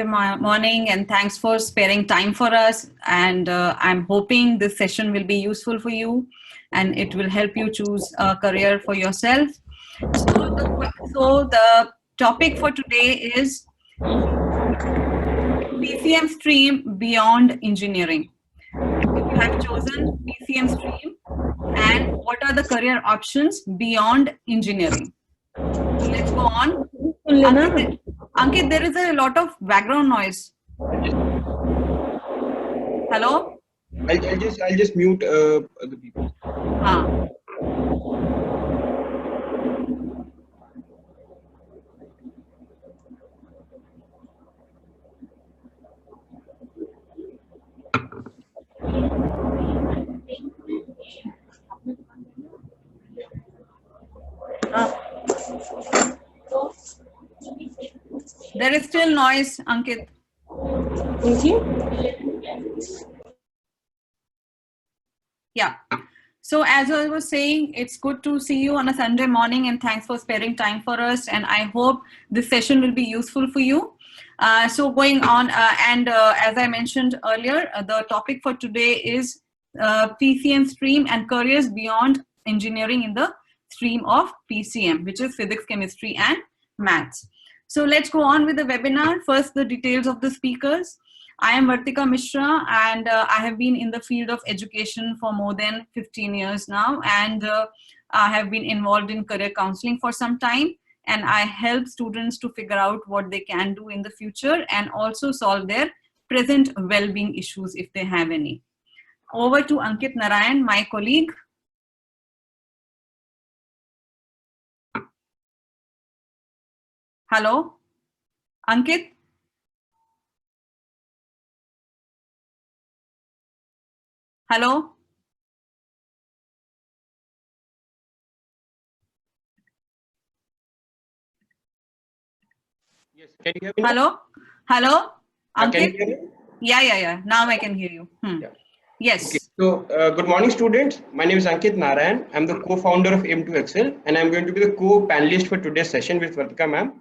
Morning, and thanks for sparing time for us. And I'm hoping this session will be useful for you and it will help you choose a career for yourself. So the topic for today is PCM stream beyond engineering. If you have chosen PCM stream, and what are the career options beyond engineering? So let's go on. Ankit, there is a lot of background noise. Hello? I'll just mute other people. There is still noise, Ankit. Yeah. So as I was saying, it's good to see you on a Sunday morning, and thanks for sparing time for us. And I hope this session will be useful for you. So going on, as I mentioned earlier, the topic for today is PCM stream and careers beyond engineering in the stream of PCM, which is physics, chemistry, and maths. So let's go on with the webinar. First, the details of the speakers. I am Vartika Mishra, and I have been in the field of education for more than 15 years now, and I have been involved in career counseling for some time, and I help students to figure out what they can do in the future and also solve their present well-being issues if they have any. Over to Ankit Narayan, my colleague. Hello, Ankit? Hello? Yes, can you hear me? Hello? Hello? Ankit? Can you hear me? Yeah. Now I can hear you. Yeah. Yes. Okay. So, good morning, students. My name is Ankit Narayan. I'm the co-founder of Aim2Excel, and I'm going to be the co-panelist for today's session with Vartika ma'am.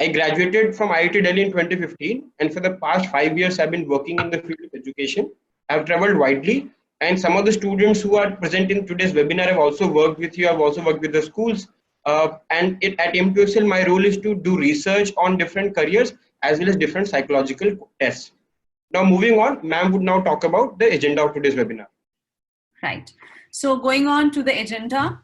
I graduated from IIT Delhi in 2015, and for the past 5 years, I've been working in the field of education. I've traveled widely, and some of the students who are present in today's webinar have also worked with you. I've also worked with the schools. At Aim2Excel, my role is to do research on different careers as well as different psychological tests. Now, moving on, ma'am would now talk about the agenda of today's webinar. Right. So going on to the agenda,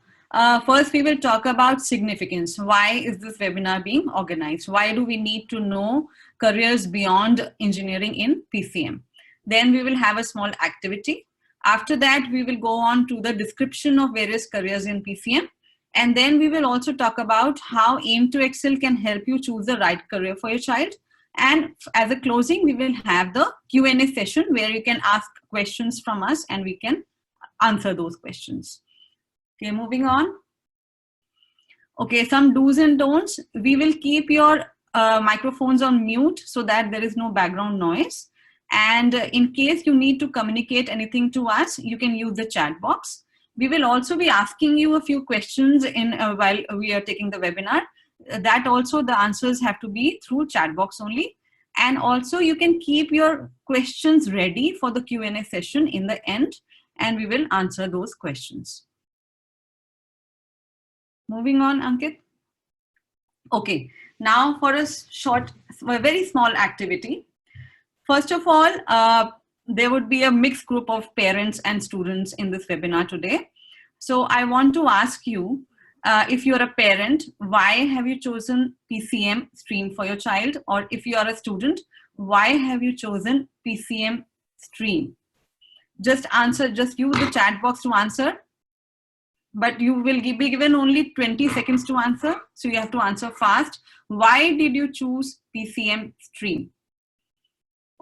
first we will talk about significance. Why is this webinar being organized? Why do we need to know careers beyond engineering in PCM? Then we will have a small activity. After that, we will go on to the description of various careers in PCM. And then we will also talk about how Aim2Excel can help you choose the right career for your child. And as a closing, we will have the Q&A session where you can ask questions from us and we can answer those questions. Okay, moving on. Okay, some do's and don'ts. We will keep your microphones on mute so that there is no background noise. And in case you need to communicate anything to us, you can use the chat box. We will also be asking you a few questions while we are taking the webinar. That also the answers have to be through chat box only. And also you can keep your questions ready for the Q&A session in the end, and we will answer those questions. Moving on, Ankit. Okay, now for a very small activity. First of all, there would be a mixed group of parents and students in this webinar today. So I want to ask you, if you're a parent, why have you chosen PCM stream for your child? Or if you are a student, why have you chosen PCM stream? Just answer, just use the chat box to answer. But you will be given only 20 seconds to answer. So you have to answer fast. Why did you choose PCM stream?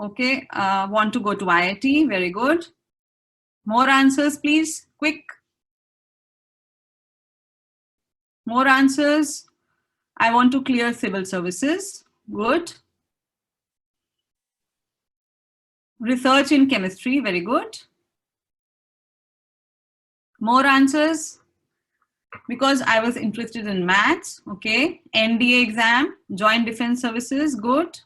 Okay, want to go to IIT, very good. More answers, please, quick. More answers. I want to clear civil services, good. Research in chemistry, very good. More answers. Because I was interested in maths, okay. NDA exam, Joint Defense Services, good.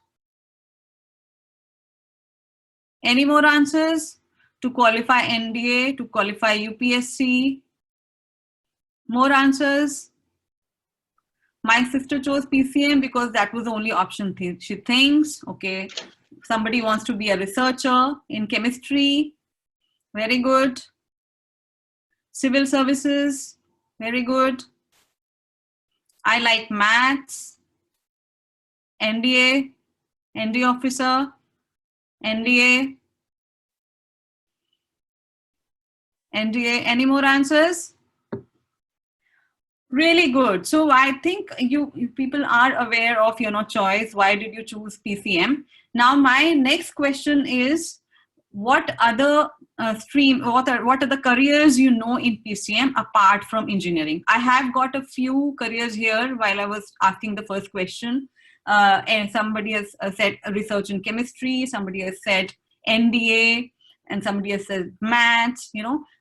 Any more answers? To qualify NDA, to qualify UPSC? More answers? My sister chose PCM because that was the only option she thinks. Okay. Somebody wants to be a researcher in chemistry. Very good. Civil services. Very good. I like maths. NDA. NDA officer. NDA. NDA. Any more answers? Really good. So I think you people are aware of your choice. Why did you choose PCM? Now my next question is, what other stream, what are the careers you know in PCM apart from engineering? I have got a few careers here while I was asking the first question, and somebody has said research in chemistry, somebody has said NDA, and somebody has said maths,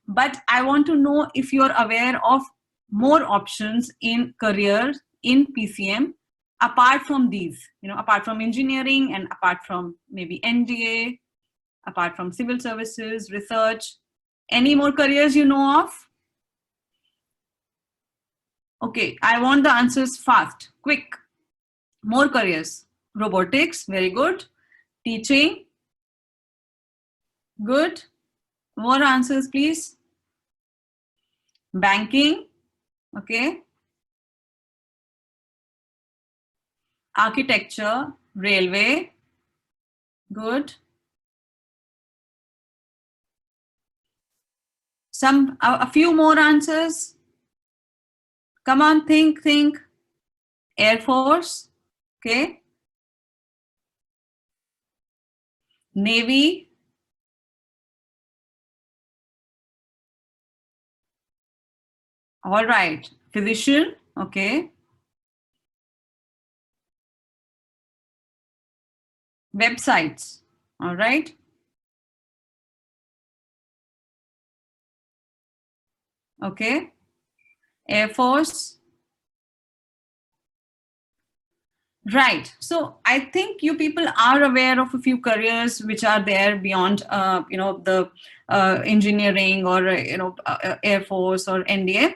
but I want to know if you're aware of more options in careers in PCM apart from these, apart from engineering and apart from maybe NDA, apart from civil services, research. Any more careers you know of? Okay, I want the answers fast, quick. More careers. Robotics, very good. Teaching, good. More answers, please. Banking, okay. Architecture, railway, good. A few more answers. Come on, think. Air Force, okay. Navy, all right. Physician, okay. Websites, all right. Okay. Air Force. Right. So I think you people are aware of a few careers which are there beyond, the engineering or, Air Force or NDA.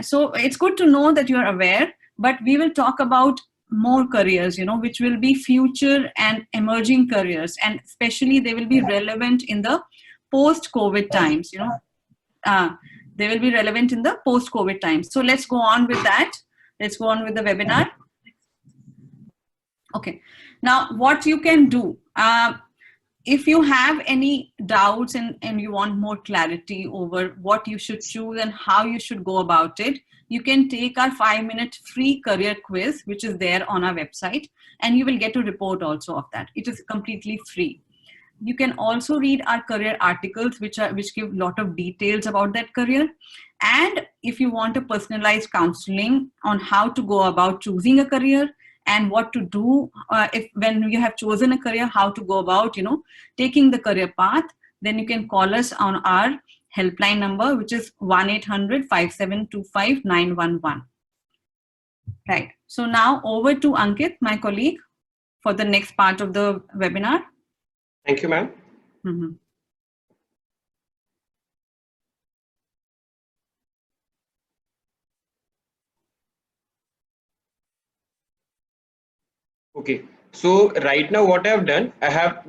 So it's good to know that you are aware, but we will talk about more careers, which will be future and emerging careers. And especially they will be relevant in the post-COVID times, they will be relevant in the post-COVID times. So let's go on with that. Let's go on with the webinar. Okay, now what you can do, if you have any doubts and you want more clarity over what you should choose and how you should go about it, you can take our 5-minute free career quiz, which is there on our website, and you will get a report also of that. It is completely free. You can also read our career articles, which give a lot of details about that career. And if you want a personalized counseling on how to go about choosing a career and what to do when you have chosen a career, how to go about, taking the career path, then you can call us on our helpline number, which is 1-800-5725-911. Right. So now over to Ankit, my colleague, for the next part of the webinar. Thank you, ma'am. Mm-hmm. Okay, so right now what I have done,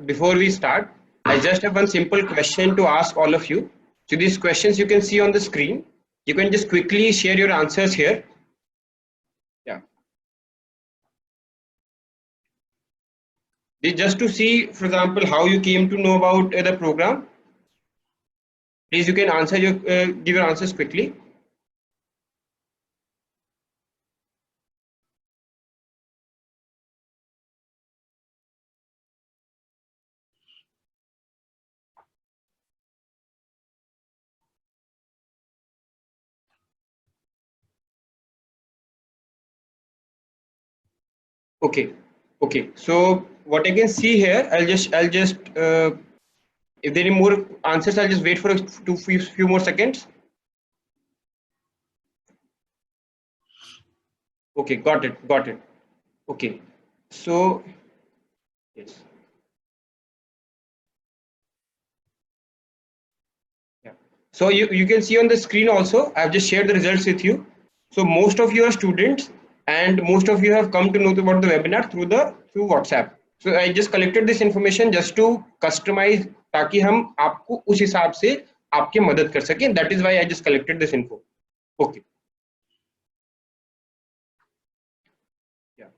before we start, I just have one simple question to ask all of you. So these questions you can see on the screen. You can just quickly share your answers here. Yeah. Just to see, for example, how you came to know about the program. Please, you can answer give your answers quickly. Okay. So what I can see here, I'll just if there are more answers, I'll just wait for a few more seconds. Okay, got it. Okay, so yes. So you can see on the screen also, I've just shared the results with you. So most of you are students and most of you have come to know about the webinar through WhatsApp. So I just collected this information just to customize ताकि हम आपको उस हिसाब से आपकी मदद कर सकें. That is why I just collected this info. Okay. Yeah.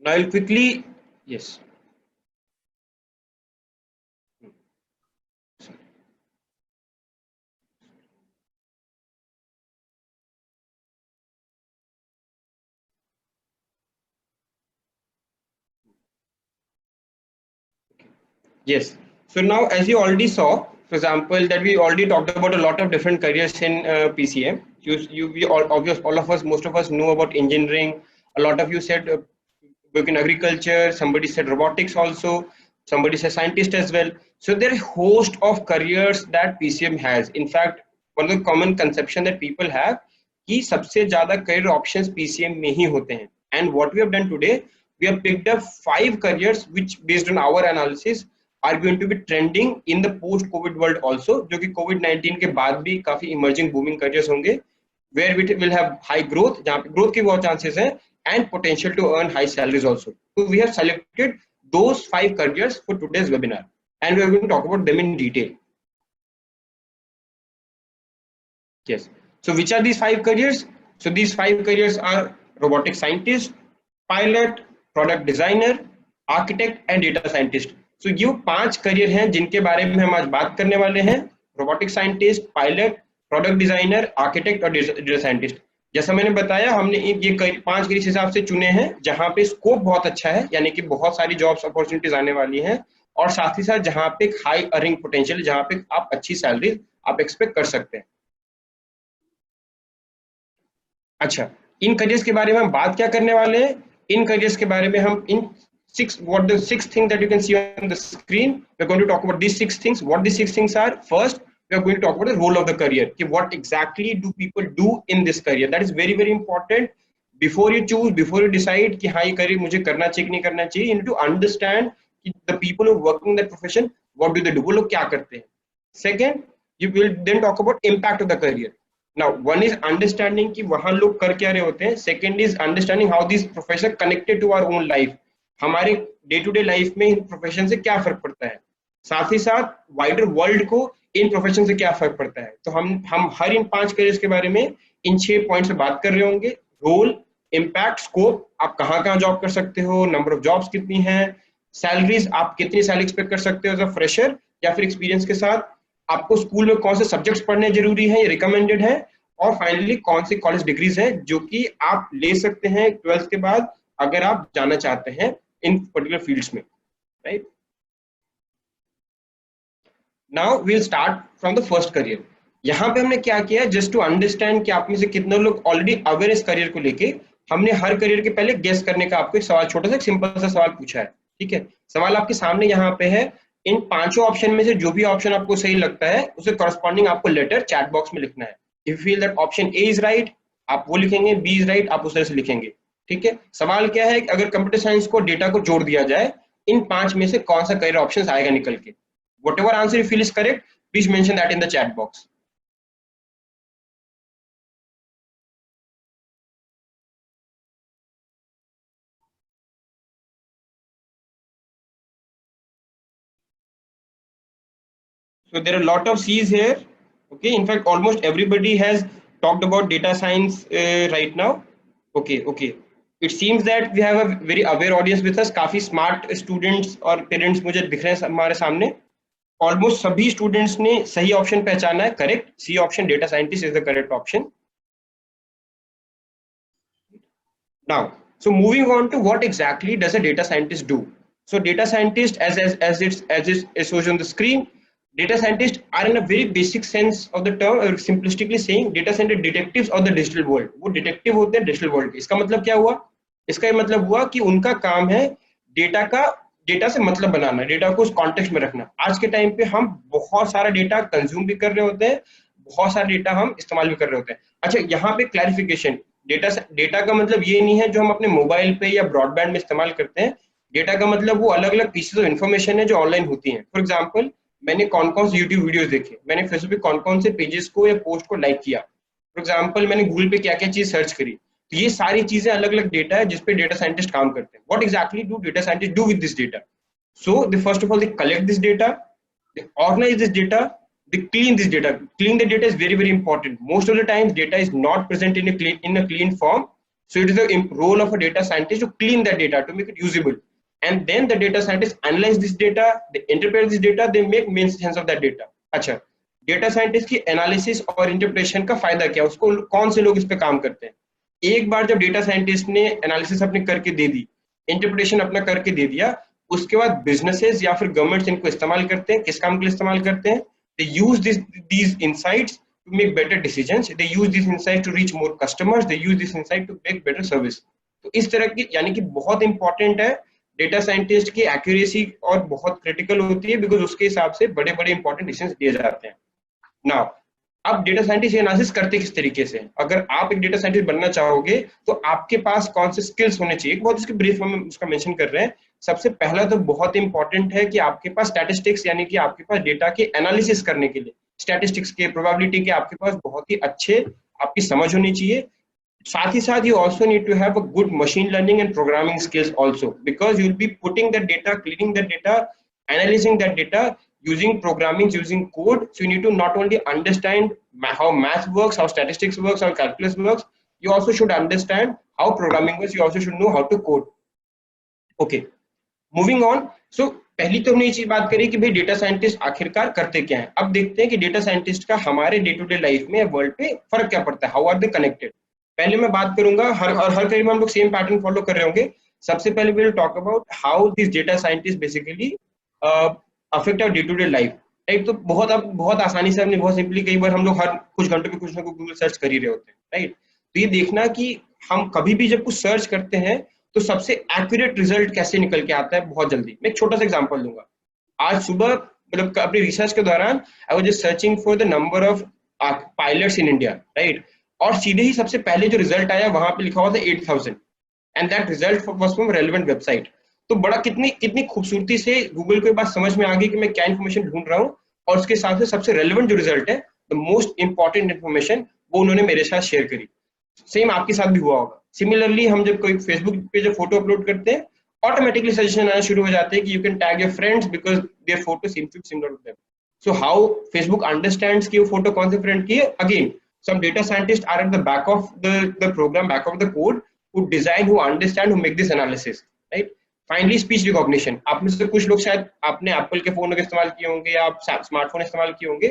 Now I'll quickly, yes. Yes. So now, as you already saw, for example, that we already talked about a lot of different careers in PCM. All of us, most of us know about engineering. A lot of you said work in agriculture. Somebody said robotics also. Somebody said scientist as well. So there are a host of careers that PCM has. In fact, one of the common conception that people have कि सबसे ज़्यादा career options PCM में ही होते हैं. And what we have done today, we have picked up 5 careers which, based on our analysis, are going to be trending in the post COVID world also, जो कि COVID-19 के बाद भी काफी emerging booming careers होंगे, where we will have high growth, जहाँ पे growth के बहुत chances हैं, and potential to earn high salaries also. So we have selected those 5 careers for today's webinar, and we are going to talk about them in detail. Yes. So which are these 5 careers? So these 5 careers are robotic scientist, pilot, product designer, architect and data scientist. So ये 5 career हैं जिनके बारे में हम आज बात करने वाले हैं. Robotic scientist, pilot, product designer, architect और डेटा साइंटिस्ट. जैसा मैंने बताया, हमने ये 5 करियर इस हिसाब से चुने हैं जहां पे स्कोप बहुत अच्छा है, यानी कि बहुत सारी जॉब्स अपॉर्चुनिटीज आने वाली हैं, और साथ ही साथ जहां पे हाई अर्निंग पोटेंशियल, जहां पे आप अच्छी सैलरी आप एक्सपेक्ट कर सकते हैं. अच्छा, इन करियर्स के बारे में हम बात क्या करने वाले हैं? इन करियर्स के बारे में हम इन what the 6 things that you can see on the screen, we're going to talk about these 6 things. What these 6 things are? First, we are going to talk about the role of the career. What exactly do people do in this career? That is very very important. Before you choose, before you decide कि हाँ ये career मुझे करना चाहिए कि नहीं करना चाहिए, you need to understand the people who are working in that profession, what do they do? वो लोग क्या करते हैं? Second, you will then talk about impact of the career. Now, one is understanding कि वहाँ लोग कर क्या रहे होते हैं. Second is understanding how these professions are connected to our own life. हमारे डे टू डे लाइफ में इन प्रोफेशन से क्या फर्क पड़ता है, साथ ही साथ वाइडर वर्ल्ड को इन प्रोफेशन से क्या फर्क पड़ता है. तो हम हर इन 5 करियर्स के बारे में इन 6 पॉइंट्स पे बात कर रहे होंगे. रोल, इम्पैक्ट, स्कोप, आप कहाँ जॉब कर सकते हो, नंबर ऑफ जॉब्स कितनी हैं, सैलरीज आप कितनी सैलरी एक्सपेक्ट कर सकते हो एज अ फ्रेशर या फिर एक्सपीरियंस के साथ, आपको स्कूल में कौन से सब्जेक्ट्स पढ़ने जरूरी है, ये रिकमेंडेड है, और फाइनली कौन सी कॉलेज डिग्रीज है जो कि आप ले सकते हैं 12th के बाद अगर आप जाना चाहते हैं in particular fields में, right? Now we'll start from the first career. यहाँ पे हमने क्या किया, just to understand कि आप में से कितने लोग already aware इस career को लेके, हमने हर career के पहले guess करने का आपको एक सवाल, छोटा सा सिंपल सा सवाल पूछा है. ठीक है, सवाल आपके सामने यहाँ पे है. इन 5 ऑप्शन में से जो भी ऑप्शन आपको सही लगता है उसे corresponding आपको लेटर चैट बॉक्स में लिखना है. If you feel that option A is right, आप वो लिखेंगे, B is right, आप उस तरह से लिखेंगे. ठीक है, सवाल क्या है कि अगर कंप्यूटर साइंस को डेटा को जोड़ दिया जाए, इन 5 में से कौन सा करियर ऑप्शन आएगा निकल के. Whatever answer you feel is correct, please mention that in the chat box. So there are a lot of C's here. Okay, in fact almost everybody has talked about data science right now. Okay. It seems that we have a very aware audience with us. काफी smart students और parents मुझे दिख रहे हैं हमारे सामने. Almost सभी students ने सही option पहचाना है. Correct, C option, data scientist is the correct option. Now, so moving on to what exactly does a data scientist do? So data scientist, as it shows on the screen, data scientists are in a very basic sense of the term, or simplistically saying, data scientist detectives of the digital world. वो detective होते हैं digital world के. इसका मतलब क्या हुआ? इसका ये मतलब हुआ कि उनका काम है डेटा से मतलब बनाना, डेटा को उस कॉन्टेक्स्ट में रखना. आज के टाइम पे हम बहुत सारा डेटा कंज्यूम भी कर रहे होते हैं, बहुत सारा डेटा हम इस्तेमाल भी कर रहे होते हैं. अच्छा, यहाँ पे क्लैरिफिकेशन, डेटा का मतलब ये नहीं है जो हम अपने मोबाइल पे या ब्रॉडबैंड में इस्तेमाल करते हैं. डेटा का मतलब वो अलग अलग पीसेस ऑफ इन्फॉर्मेशन है जो ऑनलाइन होती हैं. फॉर एग्जाम्पल, मैंने कौन कौन से यूट्यूब वीडियोस देखे, मैंने फेसबुक पे कौन कौन से पेजेस को या पोस्ट को लाइक किया, फॉर एग्जाम्पल मैंने गूगल पे क्या क्या चीज सर्च करी। तो ये सारी चीजें अलग अलग डेटा है जिसपे डेटा साइंटिस्ट काम करते हैं। What exactly do data scientist do with this data? So they first of all they collect this data, they organize this data, they clean this data. Clean the data is very very important. Most of the times data is not present in a clean form, so it is the role of a data scientist to clean that data, to make it usable. And then the data scientists analyze this data, they interpret this data, they make main sense of that data. अच्छा, data scientist की analysis और interpretation का फायदा क्या, उसको कौन से लोग इस पे काम करते हैं? एक बार जब डेटा साइंटिस्ट ने एनालिसिस अपने करके दे दी, इंटरप्रिटेशन अपना करके दे दिया, उसके बाद बिजनेसेस या फिर गवर्नमेंट्स इनको इस्तेमाल करते हैं। किस काम के लिए इस्तेमाल करते हैं? दे use these insights to make better decisions, they use these insights to reach more customers, they use this insight to make better service. तो इस तरह की, यानी कि बहुत इंपॉर्टेंट है डेटा साइंटिस्ट की एक्यूरेसी, और बहुत क्रिटिकल होती है बिकॉज उसके हिसाब से बड़े बड़े इंपॉर्टेंट डिसीजन लिए जाते हैं। नाउ अब डेटा साइंटिस्ट एनालिसिस करते किस तरीके से? अगर आप एक डेटा साइंटिस्ट बनना चाहोगे तो आपके पास कौन से स्किल्स होने चाहिए, बहुत उसके ब्रीफ में उसका मेंशन कर रहे हैं। सबसे पहला तो बहुत इंपॉर्टेंट है कि आपके पास स्टैटिस्टिक्स, यानी कि आपके पास डेटा के एनालिसिस करने के लिए स्टैटिस्टिक्स के, प्रोबेबिलिटी के आपके पास बहुत ही अच्छे आपकी समझ होनी चाहिए। साथ ही साथ you also need to have a good machine learning and programming skills also, because you'll be putting the data, cleaning the data, analyzing that data, using programming, using code. So you need to not only understand how math works, how statistics works, how calculus works, you also should understand how programming works, you also should know how to code. Okay, moving on. So पहली तो हमने ये चीज बात करी कि भाई data scientist आखिरकार करते क्या हैं। अब देखते हैं कि डेटा साइंटिस्ट का हमारे डे टू डे लाइफ में, वर्ल्ड पे फर्क क्या पड़ता है, हाउ आर दे कनेक्टेड। पहले मैं बात करूंगा, हर करीब हम लोग सेम पैटर्न फॉलो कर रहे होंगे। सबसे पहले we will talk about how this data scientist basically affect our day to day life, right. तो बहुत आसानी से, हमने बहुत सिंपली, कई बार हम लोग हर कुछ घंटों में कुछ ना कुछ गूगल सर्च कर ही रहे होते हैं, राइट। तो ये देखना कि हम कभी भी जब कुछ सर्च करते हैं तो सबसे एक्यूरेट रिजल्ट कैसे निकल के आता है बहुत जल्दी। मैं एक छोटा सा एग्जांपल दूंगा। आज सुबह मतलब अपनी रिसर्च के दौरान I was just searching for the number of pilots in India, right. और सीधे ही सबसे पहले जो रिजल्ट आया वहां पे लिखा हुआ था 8000, and that result was from relevant website. तो बड़ा कितनी खूबसूरती से गूगल को ये बात समझ में आ गई कि मैं क्या इन्फॉर्मेशन ढूंढ रहा हूँ, और उसके साथ से सबसे रेलेवेंट जो रिजल्ट है, द मोस्ट इंपॉर्टेंट इन्फॉर्मेशन, वो उन्होंने मेरे साथ शेयर करी। सेम आपके साथ भी हुआ होगा। सिमिलरली हम जब कोई फेसबुक पे जब फोटो अपलोड करते हैं, ऑटोमेटिकली सजेशन आना शुरू हो जाते हैं कि you can tag your friends because their photo seem to be similar to them. So how Facebook understands कि वो फोटो कौन से फ्रेंड की है? Again some data scientists are at the back of the program, back of the code, who design, who understand, who make this analysis, right? Finally, speech recognition. आप में से कुछ लोग शायद आपने एप्पल के फोन का इस्तेमाल किए होंगे या आप स्मार्टफोन इस्तेमाल किए होंगे।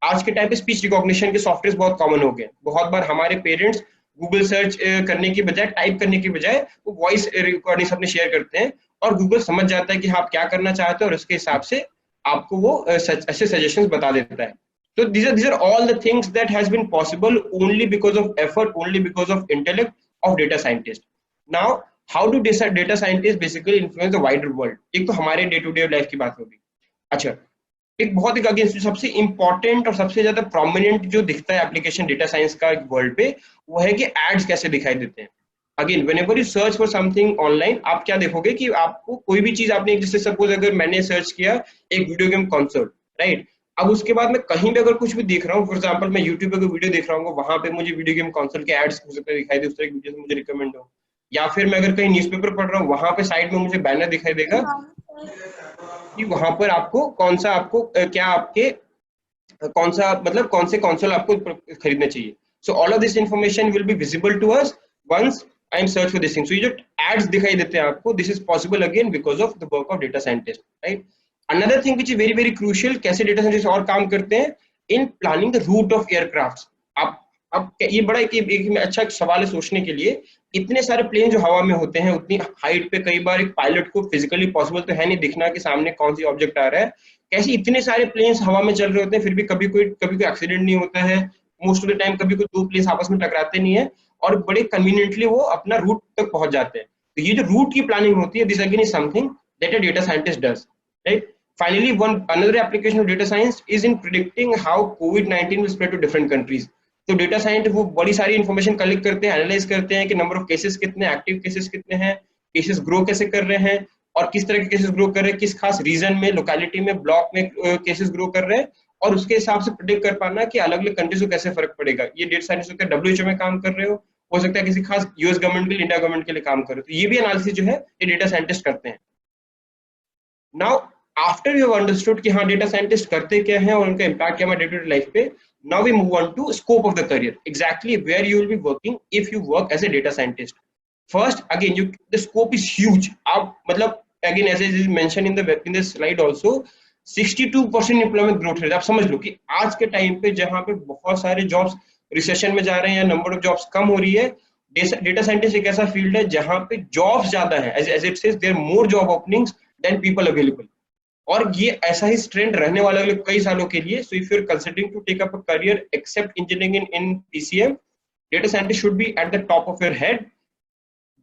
आज के टाइम पे स्पीच रिकॉग्निशन के सॉफ्टवेयर बहुत कॉमन हो गए। बहुत बार हमारे पेरेंट्स गूगल सर्च करने की बजाय, टाइप करने की बजाय, वो वॉइस रिकॉर्डिंग अपने शेयर करते हैं, और गूगल समझ जाता है कि आप क्या करना चाहते हैं, और उसके हिसाब से आपको वो अच्छे सजेशंस बता देता है। So these are all the things that has been possible only because of effort, only because of intellect of data scientist. Now, how do data scientists basically influence the wider world? एक तो हमारे day to day life की बात होगी। अच्छा, एक बहुत ही against सबसे इंपॉर्टेंट और सबसे ज्यादा प्रोमिनेंट जो दिखता है एप्लीकेशन डेटा साइंस का वर्ल्ड पे, वो है कि एड्स कैसे दिखाई देते हैं। Again whenever you search for something online, आप क्या देखोगे कि आपको कोई भी चीज आपने, जैसे सपोज अगर मैंने सर्च किया एक वीडियो गेम कंसोल, राइट। अब उसके बाद मैं कहीं भी अगर कुछ भी देख रहा हूँ, फॉर एग्जांपल मैं यूट्यूब पे कोई वीडियो देख रहा हूँ, वहां पे मुझे वीडियो गेम कंसोल के एड्स हो सकते हैं दिखाई दे, उस तरह की वीडियो मुझे रिकमेंड हो। या फिर मैं अगर कहीं न्यूज़पेपर पढ़ रहा हूँ, वहां पे साइड में मुझे बैनर दिखाई देगा कि वहां पर आपको कौन सा, आपको क्या आपके कौन सा, मतलब कौन से कंसोल आपको खरीदना चाहिए। So all of this information will be visible to us once I am search for this thing. So ये जो एड्स दिखाई देते हैं आपको, this is possible again because of the work of data scientist, right. Another thing which is very very crucial, कैसे data scientist और काम करते हैं, in planning the route of aircraft. अब ये बड़ा एक अच्छा सवाल है सोचने के लिए। इतने सारे प्लेन जो हवा में होते हैं, उतनी हाइट पे, कई बार एक पायलट को फिजिकली पॉसिबल तो है नहीं दिखना कि सामने कौन सी ऑब्जेक्ट आ रहा है। कैसे इतने सारे प्लेन्स हवा में चल रहे होते हैं, फिर भी कभी कोई एक्सीडेंट नहीं होता है। मोस्ट ऑफ द टाइम कभी कोई दो प्लेन्स आपस में टकराते नहीं है, और बड़े कन्वीनियंटली वो अपना रूट तक पहुंच जाते हैं। तो ये जो रूट की प्लानिंग होती है, this again is something that a data scientist does, right. Finally, another application of data science is in predicting how COVID-19 will spread to different countries. तो डेटा साइंटिस्ट वो बड़ी सारी इंफॉर्मेशन कलेक्ट करते हैं, analyse करते हैं कि number of cases कितने, एक्टिव केसेस कितने हैं, केसेस ग्रो कैसे कर रहे हैं, और किस तरह के केसेस ग्रो कर रहे हैं, किस खास रीजन में, लोकेलिटी में, ब्लॉक में केसेस ग्रो कर रहे हैं, और उसके हिसाब से प्रिडिक्ट कर पाना कि अलग अलग कंट्रीज को कैसे फर्क पड़ेगा। ये डेटा साइंटिस्ट होते हैं, WHO में काम कर रहे हो सकता है किसी खास यूएस गवर्नमेंट के लिए, इंडिया गवर्नमेंट के लिए काम कर रहे हो, तो ये भी एनालिसिस जो है ये डेटा साइंटिस्ट करते हैं। Now after you have understood कि हाँ डेटा साइंटिस्ट करते क्या हैं और उनका इम्पैक्ट क्या है डे टू डे लाइफ पे, now we move on to scope of the career, exactly where you will be working if you work as a data scientist. First, again, the scope is huge. आप मतलब again as I mentioned in this slide also, 62% employment growth rate. आप समझ लो कि आज के time पे जहां पे बहुत सारे जॉब्स रिसेशन में जा रहे हैं या नंबर ऑफ जॉब्स कम हो रही है, डेटा साइंटिस्ट एक ऐसा फील्ड है जहां पे जॉब्स ज्यादा है, as it says there more job openings than people available, और ये ऐसा ही ट्रेंड रहने वाला अगले कई सालों के लिए। So if you are considering to take up a career except engineering in PCM, data scientist should be at the top of your head.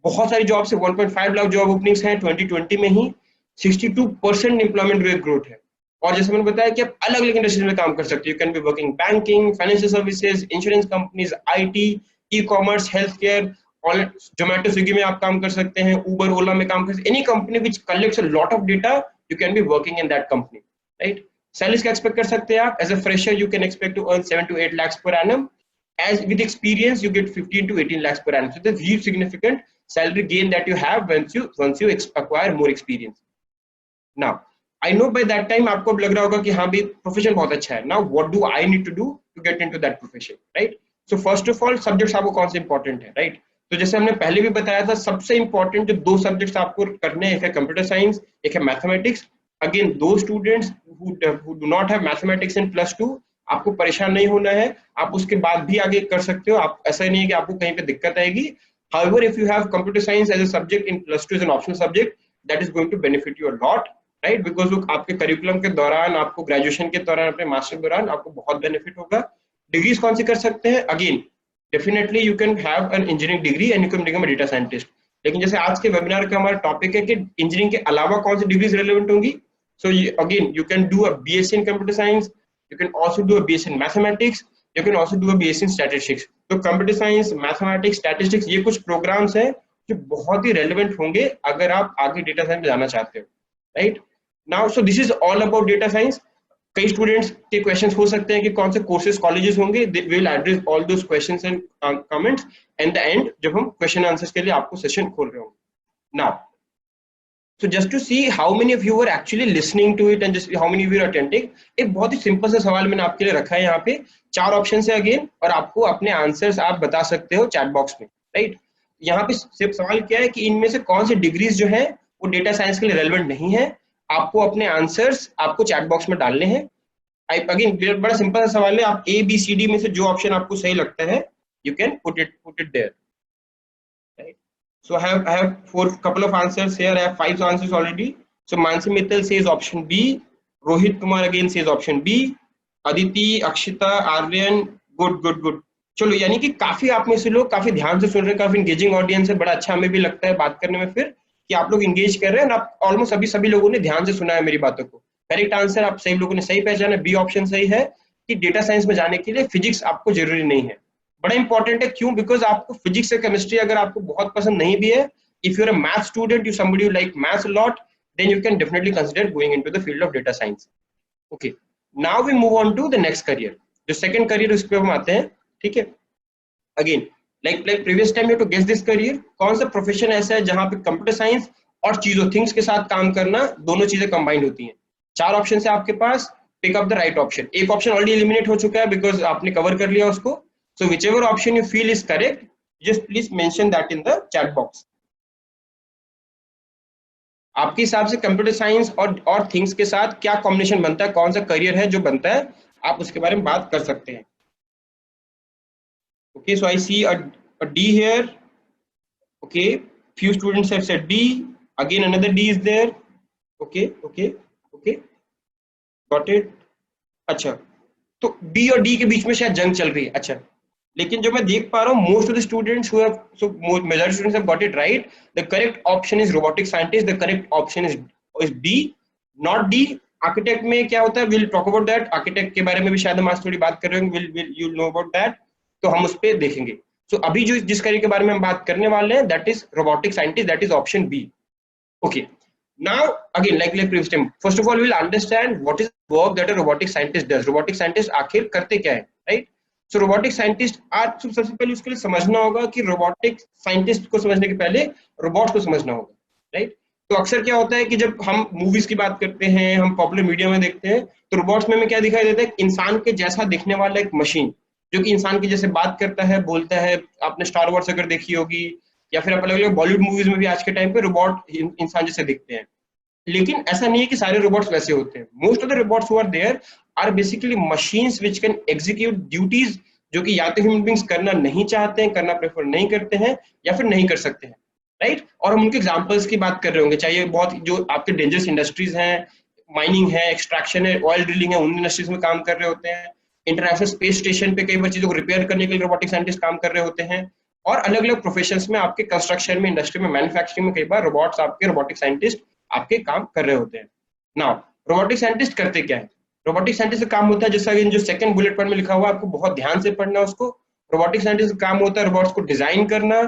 बहुत सारी जॉब्स है, 1.5 लाख जॉब ओपनिंग्स हैं 2020 में ही, 62% एम्प्लॉयमेंट ग्रोथ है। और जैसे मैंने बताया कि आप अलग अलग इंडस्ट्रीज में काम कर सकते हो, you can be working banking, financial services, insurance companies, IT, e commerce, health care, Zomato Swiggy में आप काम कर सकते हैं, उबर ओला में काम कर सकते हैं, any company which collects a lot of data you can be working in that company, right? Salaries क्या expect कर सकते हैं आप? As a fresher, you can expect to earn 7 to 8 lakhs per annum. As with experience, you get 15 to 18 lakhs per annum. So there's huge significant salary gain that you have once you acquire more experience. Now, I know by that time आपको अब लग रहा होगा कि हाँ भी profession बहुत अच्छा है. Now, what do I need to do to get into that profession, right? So first of all, subjects आपको कौन से important है, right? तो जैसे हमने पहले भी बताया था, सबसे इंपॉर्टेंट जो दो सब्जेक्ट्स आपको करने हैं, एक है कंप्यूटर साइंस, एक है मैथमेटिक्स। अगेन दो students who do not have mathematics in +2, आपको परेशान नहीं होना है, आप उसके बाद भी आगे कर सकते हो, आप ऐसा नहीं है कि आपको कहीं पे दिक्कत आएगी। However, if you have computer science as a subject in +2 as an optional subject, that is going to benefit you a lot, right? Because वो आपके करिकुलम के दौरान, आपको ग्रेजुएशन के दौरान, अपने मास्टर के दौरान आपको बहुत बेनिफिट होगा। डिग्रीज कौन सी कर सकते हैं? Again definitely you can have an engineering degree and you can become a data scientist. लेकिन जैसे आज के वेबिनार का हमारा टॉपिक है कि इंजीनियरिंग के अलावा कौन सी डिग्रीज रेलेवेंट होंगी। So again you can do a BSc in computer science, you can also do a BSc in mathematics, you can also do a BSc in statistics. तो computer science, mathematics, statistics ये कुछ programmes हैं जो बहुत ही relevant होंगे अगर आप आगे डेटा साइंस में जाना चाहते हो, right? Now so this is all about data science. कई स्टूडेंट्स के क्वेश्चंस हो सकते हैं कि कौन से कोर्सेज कॉलेजेस होंगे, we will address all those questions and comments at the end, जब हम क्वेश्चन आंसर्स के लिए आपको सेशन खोल रहे होंगे। Now so just to see how many of you are actually listening to it and just how many of you are attending, एक बहुत ही सिंपल सा सवाल मैंने आपके लिए रखा है यहाँ पे, 4 ऑप्शन है अगेन, और आपको अपने आंसर्स आप बता सकते हो चैट बॉक्स में, राइट? यहाँ पे सिर्फ सवाल क्या है कि इनमें से कौन से डिग्रीज जो है वो डेटा साइंस के लिए रेलेवेंट नहीं है। आपको अपने आंसर्स आपको चैट बॉक्स में डालने हैं। अगेन बड़ा सिंपल सा सवाल है, आप ए बी सी डी में से जो ऑप्शन आपको सही लगता है you can put it there, right? So I have four couple of answers here. I have 5 answers already. So Mansi Mittal says option B. Rohit Kumar again says option B. Aditi, Akshita, Aryan, good. चलो यानी कि काफी आप में से लोग काफी ध्यान से सुन रहे हैं, काफी इंगेजिंग ऑडियंस है, बड़ा अच्छा हमें भी लगता है बात करने में फिर कि आप लोग इंगेज कर रहे हैं, आप ऑलमोस्ट सभी लोगों ने ध्यान से सुना है मेरी बातों को। करेक्ट आंसर आप सही लोगों ने सही पहचाना, बी ऑप्शन सही है कि डेटा साइंस में जाने के लिए फिजिक्स आपको जरूरी नहीं है। बड़ा इंपॉर्टेंट है, क्यों? बिकॉज आपको फिजिक्स से केमिस्ट्री अगर आपको बहुत पसंद नहीं भी है, if you are a math student, you somebody you like maths a lot, then you can definitely consider going into the field of data science. Okay, now we move on to the next career, जो second career उस पे हम आते हैं, ठीक है? Again like previous time you to guess this career, कौन सा प्रोफेशन ऐसा है जहां पे कंप्यूटर साइंस और चीजों थिंग्स के साथ काम करना, दोनों चीजें कंबाइंड होती हैं। 4 ऑप्शन है आपके पास, pick up the right option. एक ऑप्शन ऑलरेडी एलिमिनेट हो चुका है बिकॉज आपने कवर कर लिया उसको। So whichever option you feel is correct, just please mention that in the chat box. आपके हिसाब से कंप्यूटर साइंस और थिंग्स के साथ क्या कॉम्बिनेशन बनता है, कौन सा करियर है जो बनता है, आप उसके बारे में बात कर सकते हैं। Okay, so I see a D here. Okay, few students have said D. Again another D is there. Okay, got it. अच्छा, तो B और D के बीच में शायद जंग चल रही है। अच्छा, लेकिन जो मैं देख पा रहा हूँ, most of the students who have, so majority students have got it right. The correct option is robotic scientist. The correct option is D, not D. Architect में क्या होता है? We'll talk about that. Architect के बारे में भी शायद हम आज थोड़ी बात कर रहे होंगे. You'll know about that. तो हम उस पर देखेंगे। So अभी जिस करियर के बारे में हम बात करने वाले हैं, that is robotic scientist. That is option B. Okay. Now, again, like previous time, first of all, we'll understand what is the work that a robotic scientist does. Robotic scientist आखिर करते क्या है, right? So robotic scientist आज सबसे पहले उसके लिए समझना होगा कि robotic scientist को समझने के पहले robots को समझना होगा, right? तो अक्सर क्या होता है कि जब हम मूवीज की बात करते हैं, हम पॉपुलर मीडिया में देखते हैं, तो रोबोट्स में क्या दिखाई देता है, इंसान के जैसा दिखने वाला एक मशीन जो कि इंसान के जैसे बात करता है, बोलता है। आपने स्टार वॉर्स अगर देखी होगी, या फिर अलग अलग बॉलीवुड मूवीज में भी आज के टाइम पे रोबोट इंसान जैसे दिखते हैं। लेकिन ऐसा नहीं है कि सारे रोबोट्स वैसे होते हैं। Most of the robots who are there are basically machines which can execute duties जो कि या तो ह्यूमन बींग्स करना नहीं चाहते हैं, करना प्रेफर नहीं करते हैं, या फिर नहीं कर सकते हैं, राइट? और हम उनके एग्जांपल्स की बात कर रहे होंगे, चाहे बहुत जो आपके डेंजरस इंडस्ट्रीज हैं, माइनिंग है, एक्सट्रैक्शन है, ऑयल ड्रिलिंग है, उन इंडस्ट्रीज में काम कर रहे होते हैं। इंटरनेशनल स्पेस स्टेशन पे कई बार चीजों को रिपेयर करने के लिए रोबोटिक साइंटिस्ट काम कर रहे होते हैं। और अलग अलग प्रोफेशंस में, आपके कंस्ट्रक्शन में, इंडस्ट्री में, मैन्युफैक्चरिंग में कई बार रोबोट्स आपके रोबोटिक साइंटिस्ट आपके काम कर रहे होते हैं। नाउ रोबोटिक साइंटिस्ट करते क्या है? रोबोटिक साइंटिस्ट का काम होता है, जैसा जो सेकंड बुलेट पॉइंट में लिखा हुआ है, आपको बहुत ध्यान से पढ़ना है उसको। रोबोटिक साइंटिस्ट का काम होता है रोबोट्स को डिजाइन करना,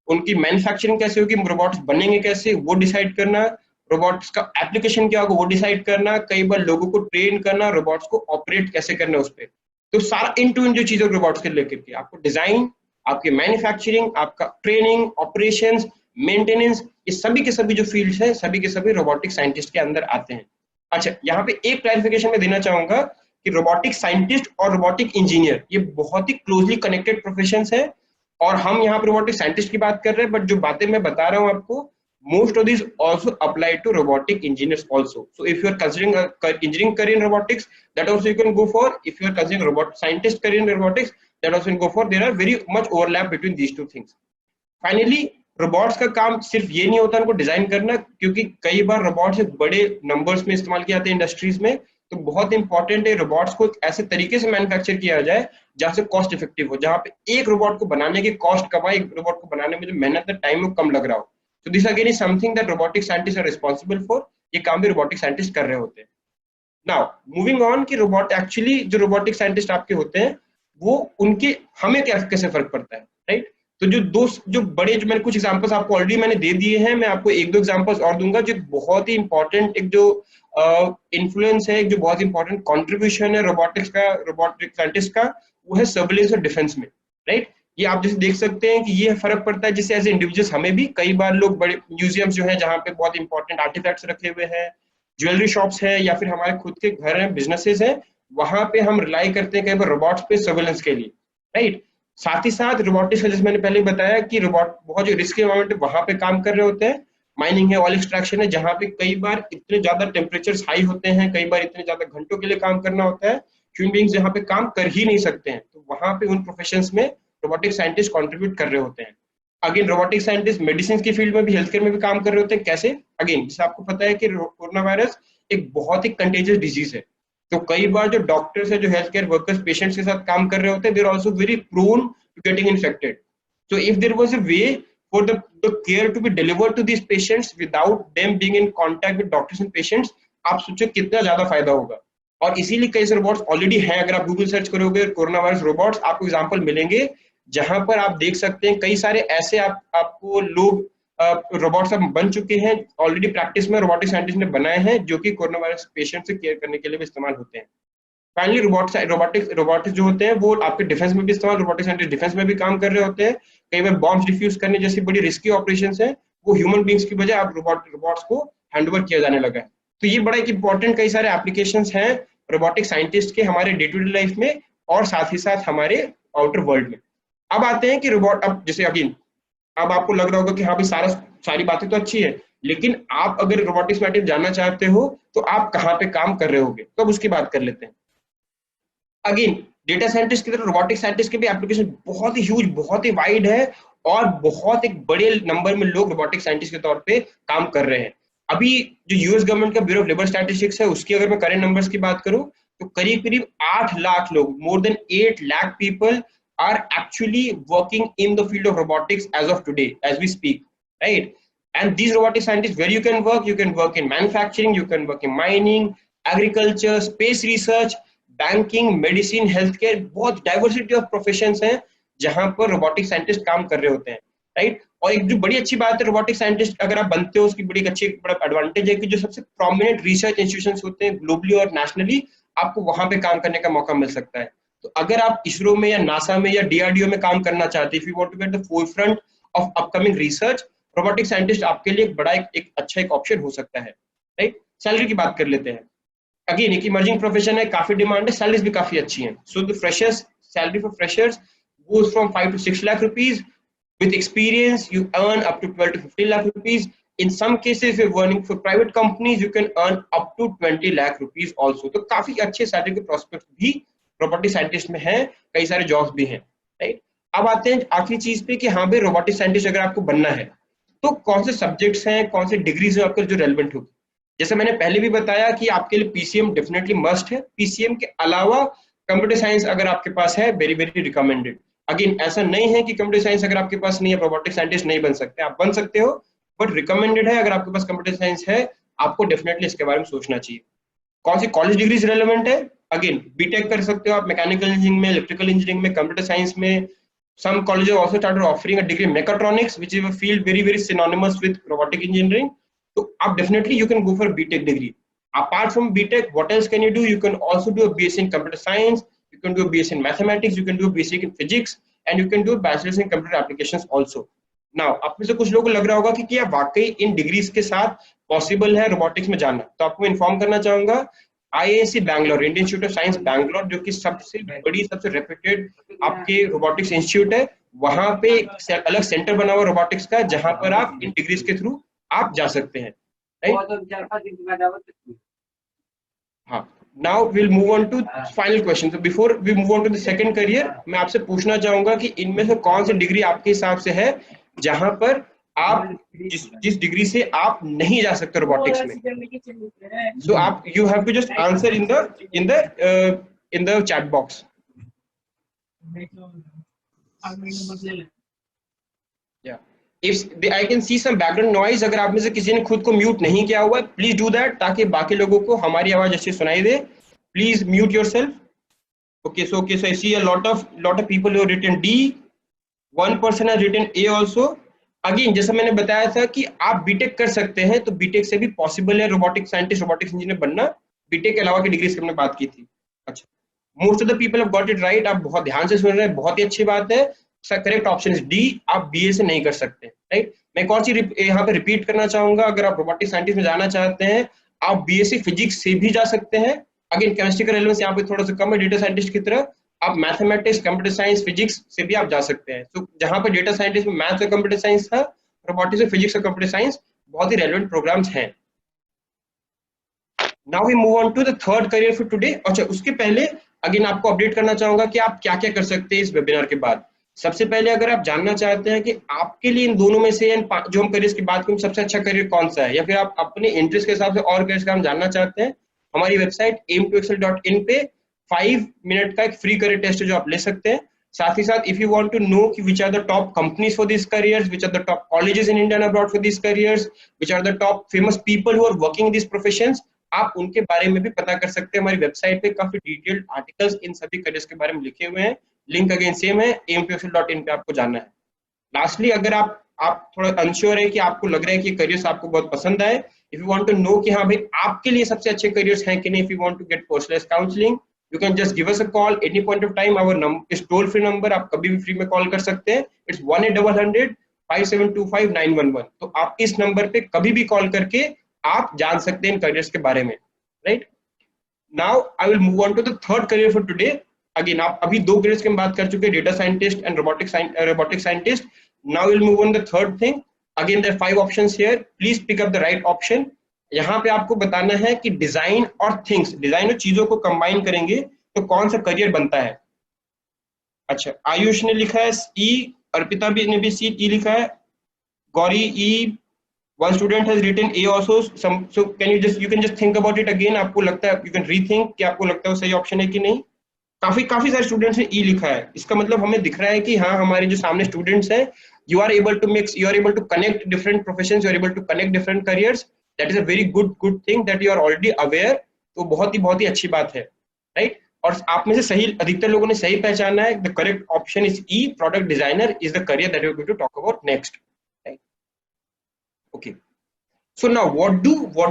उनकी मैन्युफैक्चरिंग कैसे होगी, रोबोट्स बनेंगे कैसे, वो डिसाइड करना, रोबोट्स का एप्लीकेशन क्या होगा वो डिसाइड करना, कई बार लोगों को ट्रेन करना, रोबोट्स को ऑपरेट कैसे करना उस पर। तो सारा इन टू इन जो चीजें रोबोट्स के लेकर के, आपको डिजाइन, आपकी मैन्युफैक्चरिंग, आपका ट्रेनिंग, ऑपरेशंस, मेंटेनेंस, ये सभी के सभी जो फील्ड्स हैं, सभी के सभी रोबोटिक साइंटिस्ट के अंदर आते हैं। अच्छा, यहाँ पे एक क्लैरिफिकेशन मैं देना चाहूंगा कि रोबोटिक साइंटिस्ट और रोबोटिक इंजीनियर ये बहुत ही क्लोजली कनेक्टेड प्रोफेशंस है। और हम यहाँ पे रोबोटिक साइंटिस्ट की बात कर रहे हैं, बट जो बातें मैं बता रहा हूँ आपको, most of these also apply to robotic engineers also. So if you are considering a engineering career in robotics, that also you can go for. If you are considering robot scientist career in robotics, that also you can go for. There are very much overlap between these two things. Finally, robots का काम सिर्फ ये नहीं होता उनको design करना, क्योंकि कई बार रोबोट्स बड़े नंबर्स में इस्तेमाल किए जाते हैं इंडस्ट्रीज में। तो बहुत इंपॉर्टेंट है रोबोट्स को ऐसे तरीके से मैन्युफैक्चर किया जाए जहां से कॉस्ट इफेक्टिव हो, जहां पे एक रोबोट को बनाने की कॉस्ट कम आए, एक रोबोट को बनाने में जो मेहनत टाइम वो कम लग रहा हो। So this again is something that robotic scientists are responsible for. ये काम भी रोबोटिक साइंटिस्ट कर रहे होते हैं। Now moving on कि रोबोट एक्चुअली जो रोबोटिक साइंटिस्ट आपके होते हैं वो उनके हमें कैसे फर्क पड़ता है, राइट? तो जो बड़े जो मैंने कुछ एग्जांपल्स आपको ऑलरेडी मैंने दे दिए हैं, मैं आपको एक दो एग्जांपल्स और दूंगा। जो बहुत ही इंपॉर्टेंट एक जो इन्फ्लुएंस है, एक जो बहुत इंपॉर्टेंट कंट्रीब्यूशन है रोबोटिक्स का, रोबोटिक साइंटिस्ट का, वो है सर्विलेंस और डिफेंस में, राइट? ये आप जैसे देख सकते हैं कि ये फर्क पड़ता है, जिससे एज इंडिविजुअल्स हमें भी कई बार लोग बड़े म्यूजियम्स जो है जहाँ पे बहुत इंपॉर्टेंट आर्टिफैक्ट्स रखे हुए हैं, ज्वेलरी शॉप्स है, या फिर हमारे खुद के घर हैं, बिजनेसेस हैं, वहां पे हम रिलाई करते हैं कई बार रोबोट्स पे सर्विलेंस के लिए, राइट? साथ ही साथ रोबोटिक्स जैसे मैंने पहले बताया कि रोबोट बहुत जो रिस्की एनवायरनमेंट है वहां पे काम कर रहे होते हैं। माइनिंग है, ऑयल एक्सट्रैक्शन है, जहाँ पे कई बार इतने ज्यादा टेम्परेचर हाई होते हैं, कई बार इतने ज्यादा घंटों के लिए काम करना होता है, ह्यूमन बीइंग्स यहाँ पे काम कर ही नहीं सकते हैं। तो वहां पे उन प्रोफेशंस में रोबोटिक साइंटिस्ट कंट्रीब्यूट कर रहे होते हैं। अगेन रोबोटिक साइंटिस्ट मेडिसिन की फील्ड में भी, हेल्थ केयर में भी काम कर रहे होते हैं। कैसे? अगेन जैसे आपको पता है कि कोरोना वायरस एक बहुत ही कंटेजियस डिजीज है, तो कई बार जो डॉक्टर्स है, जो हेल्थ केयर वर्कर्स पेशेंट्स के साथ काम कर रहे होते हैं, they are also very prone to getting infected. So if there was a way for the care to be delivered to these patients without them being in contact with doctors and patients, आप सोचो कितना ज्यादा फायदा होगा। और इसीलिए कई robots already हैं। अगर आप गूगल सर्च करोगे कोरोना वायरस रोबोट्स, आपको एग्जांपल मिलेंगे जहां पर आप देख सकते हैं कई सारे ऐसे आपको लोग रोबोट्स बन चुके हैं, ऑलरेडी प्रैक्टिस में रोबोटिक साइंटिस्ट ने बनाए हैं, जो कि कोरोना वायरस पेशेंट से केयर करने के लिए भी इस्तेमाल होते हैं। फाइनली रोबोटिक्स जो होते हैं वो आपके डिफेंस में भी इस्तेमाल, रोबोटिक साइंटिस्ट डिफेंस में भी काम कर रहे होते हैं। कई बार बॉम्ब्स डिफ्यूज करने जैसी बड़ी रिस्की ऑपरेशंस हैं, वो ह्यूमन बींग्स की बजाय आप रोबोट्स को हैंडओवर किया जाने लगा है। तो ये बड़ा एक इंपॉर्टेंट कई सारे एप्लीकेशंस हैं रोबोटिक साइंटिस्ट के हमारे डे टू डे लाइफ में, और साथ ही साथ हमारे आउटर वर्ल्ड में। अब आते हैं कि रोबोट, अब जैसे अगेन अब आपको लग रहा होगा कि हाँ भाई सारी बातें तो अच्छी है, लेकिन आप अगर रोबोटिक्स में जानना चाहते हो तो आप कहाँ पे काम कर रहे होगे, तो अब उसकी बात कर लेते हैं। अगेन डेटा साइंटिस्ट की तरह रोबोटिक साइंटिस्ट के भी एप्लीकेशन बहुत ही ह्यूज, बहुत ही वाइड है, और बहुत एक बड़े नंबर में लोग रोबोटिक साइंटिस्ट के तौर पे काम कर रहे हैं। अभी जो यूएस गवर्नमेंट का ब्यूरो ऑफ लेबर स्टैटिस्टिक्स है, उसकी अगर मैं करंट नंबर्स की बात करूं तो करीब करीब 8 लाख लोग, more than 8 lakh people are actually working in the field of robotics as of today, as we speak, right? And these robotic scientists, where you can work in manufacturing, you can work in mining, agriculture, space research, banking, medicine, healthcare, बहुत diversity of professions हैं जहां पर robotic scientists काम कर रहे होते हैं, right? और एक जो बड़ी अच्छी बात है रोबोटिक साइंटिस्ट अगर आप बनते हो उसकी बड़ी अच्छी बड़ा एडवांटेज है कि जो सबसे प्रोमिनेंट रिसर्च इंस्टीट्यूशंस होते हैं ग्लोबली और नेशनली, आपको वहां पे काम करने का मौका मिल सकता है। तो अगर आप इसरो में या नासा में या डीआरडीओ में काम करना चाहते हैं, if you want to get the forefront of upcoming research, robotic scientist आपके लिए एक बड़ा एक अच्छा एक ऑप्शन हो सकता है, राइट। सैलरी की बात कर लेते हैं। अगेन एक इमर्जिंग प्रोफेशन है, काफी डिमांड है, सैलरीज भी काफी अच्छी हैं। So the freshers salary for freshers goes from 5 to 6 lakh rupees. With experience, you earn up to 12 to 15 lakh rupees. In some cases, if you're working for private companies, you can earn up to 20 lakh rupees also. तो काफी अच्छे salary के prospect भी robotic scientist में हैं, कई सारे jobs भी हैं, राइट। अब आते हैं आखिरी चीज पे कि हाँ भाई रोबोटिक साइंटिस्ट अगर आपको बनना है तो कौन से सब्जेक्ट्स हैं, कौन से डिग्रीज हैं आपके जो रेलेवेंट होगी। जैसे मैंने पहले भी बताया कि आपके लिए पीसीएम डेफिनेटली मस्ट है। पीसीएम के अलावा कंप्यूटर साइंस अगर आपके पास है, वेरी वेरी रिकमेंडेड। अगेन ऐसा नहीं है कि कंप्यूटर साइंस अगर आपके पास नहीं है रोबोटिक साइंटिस्ट नहीं बन सकते, आप बन सकते हो, बट रिकमेंडेड है। अगर आपके पास कंप्यूटर साइंस है आपको डेफिनेटली इसके बारे में सोचना चाहिए। कौन सी कॉलेज डिग्रीज रेलेवेंट है, अगेन बीटेक कर सकते हो आप मैकेनिकल इंजीनियरिंग में, इलेक्ट्रिकल इंजीनियरिंग में, कंप्यूटर साइंस में। some colleges also started offering a degree in mechatronics, which is a field very very synonymous with robotic engineering. So definitely you can go for a BTech degree. Apart from BTech, what else can you do? You can also do a BSc in computer science, you can do a BSc in mathematics, you can do a BSc in physics, and you can do a bachelor's in computer applications also. Now आप में से कुछ लोगों को लग रहा होगा कि क्या वाकई इन डिग्रीज के साथ पॉसिबल है रोबोटिक्स में जाना, तो आपको इन्फॉर्म करना चाहूंगा IISc Bangalore, Indian institute of science Bangalore, जो कि सबसे बड़ी सबसे रेप्यूटेड आपके रोबोटिक्स इंस्टीट्यूट है, वहां पे अलग सेंटर बना हुआ रोबोटिक्स का, जहां पर आप इन डिग्रीज के थ्रू आप जा सकते हैं, राइट। हाँ, now will move on to final question. तो before we move on to the second career, मैं आपसे पूछना चाहूंगा कि इनमें से कौन सी डिग्री आपके हिसाब से है जहां पर आप जिस डिग्री से आप नहीं जा सकते रोबोटिक्स में। सो आप you have to just answer in the chat box. If I can see some background noise, अगर आप में से किसी ने खुद को म्यूट नहीं किया हुआ है, प्लीज डू दैट, ताकि बाकी लोगों को हमारी आवाज अच्छी सुनाई दे। Please mute yourself. Okay, so I see a lot of people who have written D. One person has written A also. Again जैसा मैंने बताया था कि आप बीटेक कर सकते हैं, तो बीटेक से भी पॉसिबल है रोबोटिक साइंटिस्ट, रोबोटिक्स इंजीनियर बनना। बीटेक के अलावा की डिग्री से हमने बात की थी। अच्छा, most of the people have got it right. आप बहुत ध्यान से सुन रहे हैं, बहुत ही अच्छी बात है। करेक्ट ऑप्शन इज डी, आप बीए से नहीं कर सकते, राइट। मैं एक और चीज यहाँ पे रिपीट करना चाहूंगा, अगर आप रोबोटिक साइंटिस्ट में जाना चाहते हैं, आप बीएससी फिजिक्स से भी जा सकते हैं। अगेन केमिस्ट्री का रेलेवेंस यहाँ पे थोड़ा सा कम है डेटा साइंटिस्ट की तरह। आप मैथमेटिक्स, कंप्यूटर साइंस, फिजिक्स से भी आप जा सकते हैं। तो जहां पर डेटा साइंटिस्ट में मैथ्स और कंप्यूटर साइंस था, रोबोटिक्स में फिजिक्स और कंप्यूटर साइंस बहुत ही रेलेवेंट प्रोग्राम्स हैं। Now we move on to the third career for today. अच्छा, उसके पहले अगेन आपको अपडेट करना चाहूंगा कि आप क्या क्या कर सकते हैं इस वेबिनार के बाद। सबसे पहले अगर आप जानना चाहते हैं कि आपके लिए इन दोनों में से जो हम करियर की बात करें सबसे अच्छा करियर कौन सा है, या फिर आप अपने इंटरेस्ट के हिसाब से और करियर का हम जानना चाहते हैं, हमारी वेबसाइट aim2excel.in पे 5 मिनट का एक फ्री करियर टेस्ट है जो आप ले सकते हैं। साथ ही साथ if you want to know कि which are the top companies for this careers, which are the top colleges in India and abroad for this careers, which are the top famous people who are working in this professions, आप उनके बारे में भी पता कर सकते हैं। हमारी वेबसाइट पे काफी डिटेल्ड आर्टिकल्स इन सभी करियर्स के बारे में लिखे हुए हैं। लिंक अगेन सेम है, aim2excel.in पे आपको जाना है। लास्टली अगर आप थोड़ा अनश्योर है कि आपको लग रहा है कि करियर्स आपको बहुत पसंद आए, if you want to know कि हाँ भाई आपके लिए सबसे अच्छे करियर्स हैं कि नहीं, if you want to get personalized counselling, you can just give us a call any point of time. Our number is toll free number, आप कभी भी फ्री में कॉल कर सकते हैं। इट्स 1-800-5725-911। तो आप इस नंबर पे कभी भी कॉल करके आप जान सकते हैं इन करियर्स के बारे में, right. Now I will move on to the third career for today. Again आप अभी दो करियर्स की हम बात कर चुके हैं, data scientist and robotic scientist. Now will move on the third thing. Again there 5 options here, please pick up the right option. यहाँ पे आपको बताना है कि डिजाइन और थिंग्स, डिजाइन और चीजों को कंबाइन करेंगे तो कौन सा करियर बनता है। अच्छा, आयुष ने लिखा है ई, अर्पिता भी ने भी सी ई लिखा है, गौरी ई, one student has written A also. So you can just think about it again. आपको लगता है, you can rethink कि आपको लगता है वो सही ऑप्शन है कि नहीं। काफी सारे स्टूडेंट्स ने ई लिखा है, इसका मतलब हमें दिख रहा है कि हाँ हमारे जो सामने स्टूडेंट्स हैं, you are able to connect different professions, you are able to connect different careers. That is a very good thing that you are already aware. तो बहुत ही अच्छी बात है, राइट। और आप में से सही अधिकतर लोगों ने सही पहचाना है। The correct option is E, product designer is the career that we are going to talk about next. Okay, so now what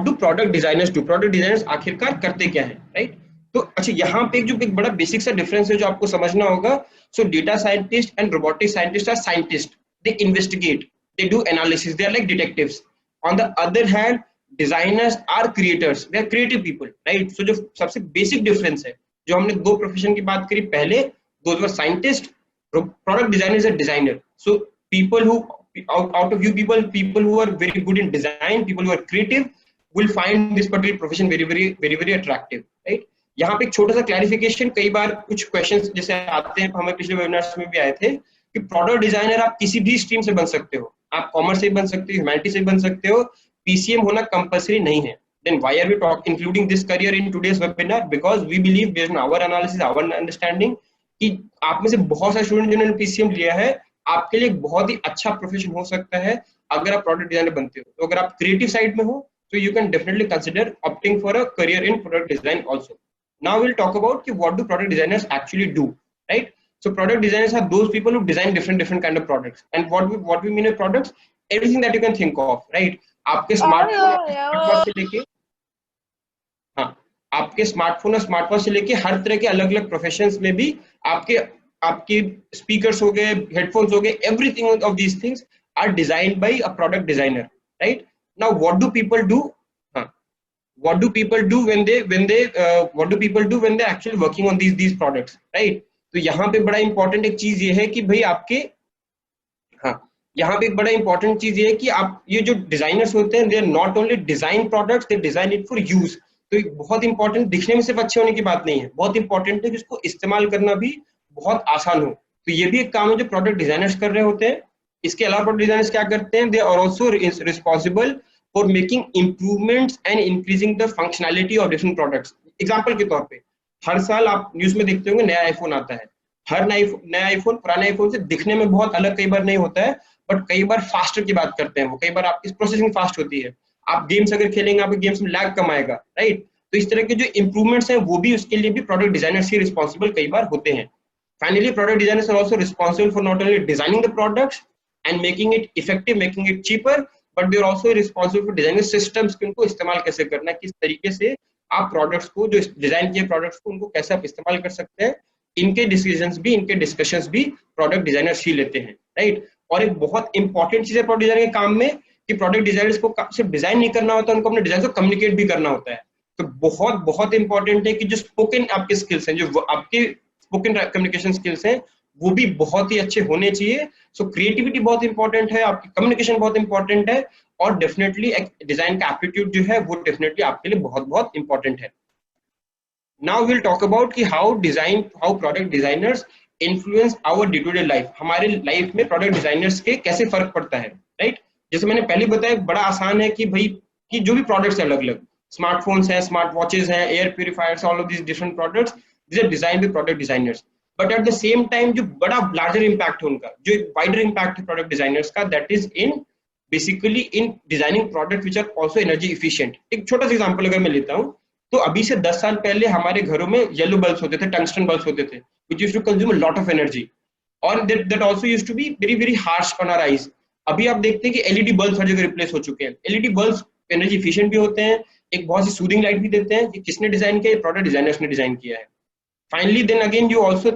do product designers do, product designers आखिरकार करते क्या है, राइट? तो अच्छा, यहाँ पे एक बड़ा बेसिक सा डिफरेंस है जो आपको समझना होगा. So data scientist and robotic scientist are scientist, they investigate, they do analysis, they are like detectives. On the other hand designers are creators, they are creative people, right? So जो सबसे basic difference है, जो हमने दो profession की बात करी पहले, those were scientist, product designer is a designer. So people who out of you people who are very good in design, people who are creative will find this particular profession very attractive, right? यहाँ पे एक छोटा सा clarification, कई बार कुछ questions जैसे आते हैं, हमें पिछले वेबिनार्स में भी आए थे कि प्रोडक्ट डिजाइनर आप किसी भी स्ट्रीम से बन सकते हो, आप कॉमर्स से बन सकते हो, ह्यूमैनिटी से बन सकते हो, पीसीएम होना कंपलसरी नहीं है. Then why are we including this career in today's webinar? Because we believe, based on our analysis, our understanding, कि आप में से बहुत सारे स्टूडेंट जिन्होंने पीसीएम लिया है, आपके लिए एक बहुत ही अच्छा प्रोफेशन हो सकता है अगर आप प्रोडक्ट डिजाइनर बनते हो. तो अगर आप क्रिएटिव साइड में हो, तो you can definitely consider opting for a career in product design also. Now will talk about कि what do product designers actually do, right? So product designers are those people who design different kind of products. And what we mean by products, everything that you can think of, right? आपके smartphone से लेके, हाँ, आपके smartphone और smart watch से लेके हर तरह के अलग अलग प्रोफेशंस में भी आपके स्पीकर्स हो गए, हेडफोन्स हो गए, everything of these things are designed by a product designer, right? Now what do people do, what do people do when they actually working on these products, right? तो यहाँ पे बड़ा इंपॉर्टेंट एक चीज ये है कि भाई आपके, हाँ, यहाँ पे एक बड़ा इंपॉर्टेंट चीज ये है कि आप ये जो डिजाइनर्स होते हैं, they are not only design products, they design it for use. तो बहुत इंपॉर्टेंट, दिखने में सिर्फ अच्छे होने की बात नहीं है, बहुत इंपॉर्टेंट है कि इसको इस्तेमाल करना भी बहुत आसान हो. तो ये भी एक काम है जो प्रोडक्ट डिजाइनर्स कर रहे होते हैं. इसके अलावा प्रोडक्ट डिजाइनर्स क्या करते हैं, they are also responsible for making improvements and increasing the functionality of different products. Example के तौर पे, हर साल आप न्यूज में देखते होंगे नया आईफोन आता है. हर नया आईफोन पुराने आईफोन से दिखने में बहुत अलग कई बार नहीं होता है, बट कई बार फास्टर की बात करते हैं वो, कई बार आपकी प्रोसेसिंग फास्ट होती है, आप गेम्स अगर खेलेंगे आपके गेम्स में लैग कम आएगा, राइट? तो इस तरह के जो इंप्रूवमेंट्स हैं वो भी उसके लिए भी प्रोडक्ट डिजाइनर्स ही रिस्पॉन्सिबल कई बार होते हैं. Finally product designers are also responsible for not only designing the products and making it effective, making it cheaper, but they are also responsible for designing systems कि उनको इस्तेमाल कैसे करना है, किस तरीके से आप प्रोडक्ट्स को, जो डिजाइन किए प्रोडक्ट्स को, उनको कैसे आप इस्तेमाल कर सकते हैं. इनके डिसीजंस भी, इनके डिस्कशंस भी प्रोडक्ट डिजाइनर्स ही लेते हैं, राइट? और एक बहुत इंपॉर्टेंट चीज है प्रोडक्ट डिजाइनर के काम में कि प्रोडक्ट डिजाइनर्स को सिर्फ डिजाइन नहीं करना होता, उनको अपने डिजाइन को कम्युनिकेट भी करना होता है. तो बहुत बहुत इंपॉर्टेंट है कि जो स्पोकन आपके स्किल्स हैं, जो आपके स्पोकन कम्युनिकेशन स्किल्स हैं, वो भी बहुत ही अच्छे होने चाहिए. सो क्रिएटिविटी बहुत इंपॉर्टेंट है, आपकी कम्युनिकेशन बहुत इंपॉर्टेंट है, और डेफिनेटली एक डिजाइन का एप्टीट्यूड जो है वो डेफिनेटली आपके लिए बहुत बहुत इंपॉर्टेंट है. नाउ विल टॉक अबाउट कि how product designers influence our day to day life. हमारे लाइफ में प्रोडक्ट डिजाइनर्स के कैसे फर्क पड़ता है, राइट? जैसे मैंने पहले बताया, बड़ा आसान है कि भाई कि जो भी प्रोडक्ट्स है, अलग अलग स्मार्टफोन्स हैं, स्मार्ट वॉचेस हैं, air purifiers, all of these different products, these are designed by product designers. But at the same time जो बड़ा लार्जर इम्पैक्ट है उनका, जो एक वाइडर इम्पैक्ट है प्रोडक्ट डिजाइनर्स का, that is in basically in designing product which are also energy efficient. एक छोटा सा एग्जाम्पल अगर मैं लेता हूँ, तो अभी से 10 साल पहले हमारे घरों में येलो बल्ब्स होते थे, टंगस्टन बल्ब्स होते थे, which used to consume a lot of energy, और that also used to be very harsh on our eyes. अभी आप देखते हैं कि एलईडी बल्ब्स हर जगह रिप्लेस हो चुके हैं. एलईडी बल्ब्स एनर्जी इफिशिएंट भी होते हैं, एक बहुत सी सूदिंग लाइट भी देते हैं. कि किसने डिजाइन किया? प्रोडक्ट डिजाइनर्स ने डिजाइन किया है. Finally, then again, you also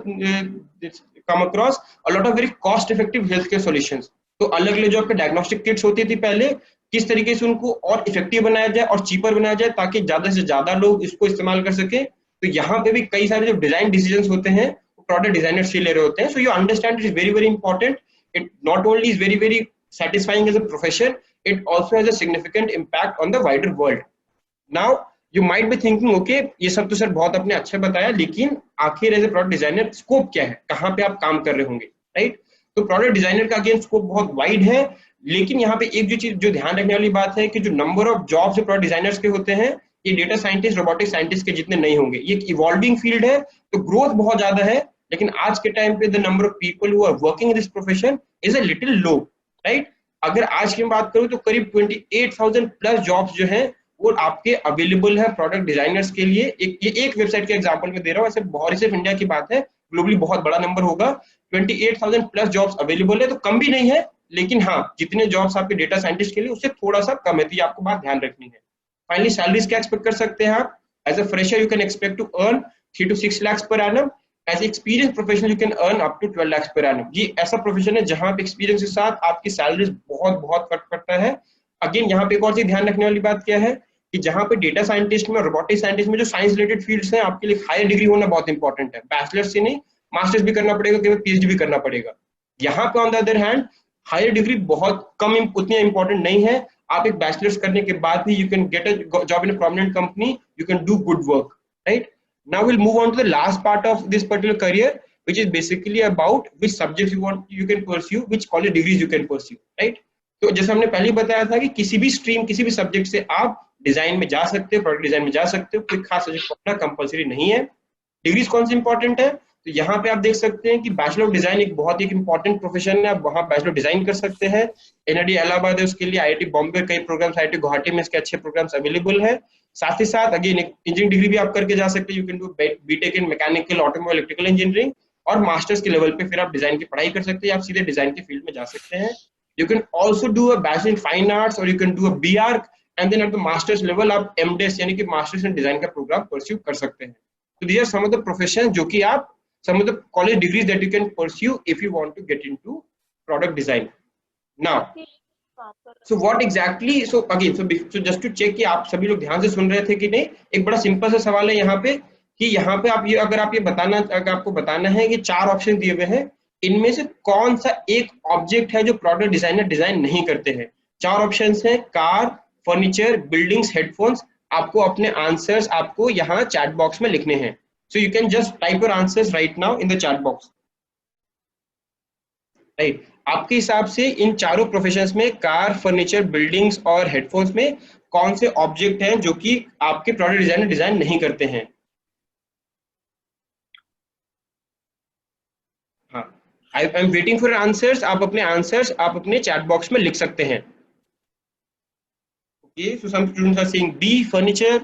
come across a lot of very cost-effective healthcare solutions. तो अलग अलग जो आपके डायग्नोस्टिक किट्स होती थी पहले, किस तरीके से उनको और इफेक्टिव बनाया जाए और चीपर बनाया जाए ताकि ज्यादा से ज्यादा लोग इसको इस्तेमाल कर सके. तो यहाँ पे भी कई सारे जो डिजाइन डिसीजंस होते हैं वो प्रोडक्ट डिजाइनर्स ही ले रहे होते हैं. So you understand it is very important. It not only is very satisfying as a profession, it also has a significant impact on the wider world. Now you might be thinking, okay, ये सब तो sir बहुत आपने अच्छा बताया, लेकिन आखिर as a product designer scope क्या है, कहाँ पे आप काम कर रहे होंगे, राइट? तो प्रोडक्ट डिजाइनर का अगेन स्कोप बहुत वाइड है, लेकिन यहाँ पे एक जो चीज जो ध्यान रखने वाली बात है कि जो नंबर ऑफ जॉब्स जो प्रोडक्ट डिजाइनर्स के होते हैं, ये डेटा साइंटिस्ट, रोबोटिक साइंटिस्ट के जितने नहीं होंगे. ये एक इवॉल्विंग फील्ड है, तो ग्रोथ बहुत ज्यादा है, लेकिन आज के टाइम पे the number of people who are working in this profession is a little low, right? अगर आज की बात करूं तो करीब 28,000 प्लस जॉब्स जो हैं वो आपके अवेलेबल है प्रोडक्ट डिजाइनर्स के लिए. एक वेबसाइट के एग्जांपल में दे रहा हूं, ऐसे बहुत सिर्फ इंडिया की बात है, ग्लोबली बहुत बड़ा नंबर होगा. 28,000 प्लस जॉब्स अवेलेबल है, तो कम भी नहीं है लेकिन हाँ जितने जॉब्स आपके डेटा साइंटिस्ट के लिए उससे थोड़ा सा कम है, तो ये आपको बात ध्यान रखनी है। फाइनली सैलरीज क्या एक्सपेक्ट कर सकते हैं आप? As a fresher you can expect to earn 3 to 6 lakhs per annum. As experience professional you can earn up to 12 lakhs per annum. ये ऐसा प्रोफेशन है जहां पे एक्सपीरियंस के साथ आपकी सैलरीज बहुत बहुत फर्क पड़ता है। अगेन यहाँ पे एक और चीज ध्यान रखने वाली बात क्या है कि जहां पे डेटा साइंटिस्ट में, रोबोटिक साइंटिस्ट में जो साइंस रिलेटेड फील्ड्स हैं, आपके लिए हायर डिग्री होना बहुत इंपॉर्टेंट है। बैचलर से नहीं, मास्टर्स भी करना पड़ेगा, केवल पीएचडी भी करना पड़ेगा। यहाँ पे on the other hand higher degree बहुत कम, उतनी इंपॉर्टेंट नहीं है। आप एक बैचलर्स करने के बाद भी you can get a job in a prominent company, you can do good work, right? Now will move on to the last part of this particular career, which is basically about which subjects you can pursue, which college degrees you can pursue, right? तो जैसे हमने पहले बताया था कि किसी भी stream, किसी भी सब्जेक्ट से आप डिजाइन में जा सकते हो, प्रोडक्ट डिजाइन में जा सकते हो, कोई खास सब्जेक्ट पढ़ना कंपलसरी नहीं है। डिग्रीज कौन सी इंपॉर्टेंट है? तो यहाँ पे आप देख सकते हैं कि बैचलर ऑफ डिजाइन एक बहुत ही इंपॉर्टेंट प्रोफेशन है। आप वहाँ बैचलर डिजाइन कर सकते हैं। एनआईटी इलाहाबाद है उसके लिए, आईआईटी बॉम्बे कई प्रोग्राम्स, आईआईटी गुवाहाटी में इसके अच्छे प्रोग्राम्स अवेलेबल है। साथ ही साथ अगेन एक इंजीनियरिंग डिग्री भी आप करके जा सकते हैं। You can do BTech in mechanical, automobile, electrical engineering, और मास्टर्स के लेवल पे फिर आप डिजाइन की पढ़ाई कर सकते हैं, आप सीधे डिजाइन के फील्ड में जा सकते हैं। You can also do a bachelor in fine arts, और you can do a B arch, and then at the masters level आप एमडेस यानी कि मास्टर्स इन डिजाइन का प्रोग्राम परस्यू कर सकते हैं। तो these are some of the profession जो कि आप, some of the college degrees that you can pursue if you want to get into product design. Now, so what exactly, so again, so just to check कि आप सभी लोग ध्यान से सुन रहे थे कि नहीं, एक बड़ा सिंपल सा सवाल है यहाँ पे कि यहाँ पे आप ये, अगर आप ये बताना, अगर आपको बताना है कि 4 ऑप्शन दिए हुए हैं, इनमें से कौन सा एक ऑब्जेक्ट है जो प्रोडक्ट डिजाइनर डिजाइन नहीं करते हैं। 4 ऑप्शंस हैं, कार, फर्नीचर, बिल्डिंग्स, हेडफोन्स। आपको अपने आंसर्स आपको यहाँ चैट बॉक्स में लिखने हैं। So you can just type your answers right now in the chat box. Right? आपके हिसाब से इन चारों प्रोफेशंस में, कार, फर्नीचर, बिल्डिंग्स और हेडफोन्स में कौन से ऑब्जेक्ट हैं जो कि आपके प्रोडक्ट डिजाइनर डिजाइन नहीं करते हैं? हाँ, I am waiting for answers. आप अपने आंसर्स आप अपने चैट बॉक्स में लिख सकते हैं। Okay, so some students are saying B, furniture.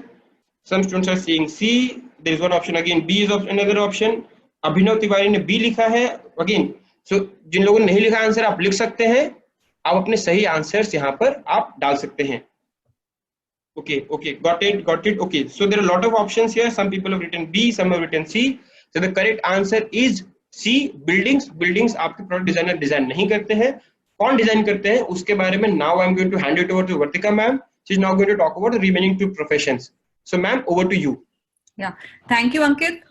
Some students are saying C. There is one option again. B is another option. अभिनव तिवारी ने B लिखा है again. So जिन लोगों ने नहीं लिखा आंसर, आप लिख सकते हैं। आप अपने सही आंसर्स यहाँ पर आप डाल सकते हैं। Okay, got it. Okay, so there are a lot of options here. Some people have written B, some have written C. So the correct answer is C, buildings. Buildings आपके प्रोडक्ट डिजाइनर डिजाइन नहीं करते हैं। कौन design करते हैं उसके बारे में now I am going to hand it over to Vartika ma'am. She is now going to talk about the remaining 2 professions. So ma'am, over to you. Yeah, thank you, Ankit.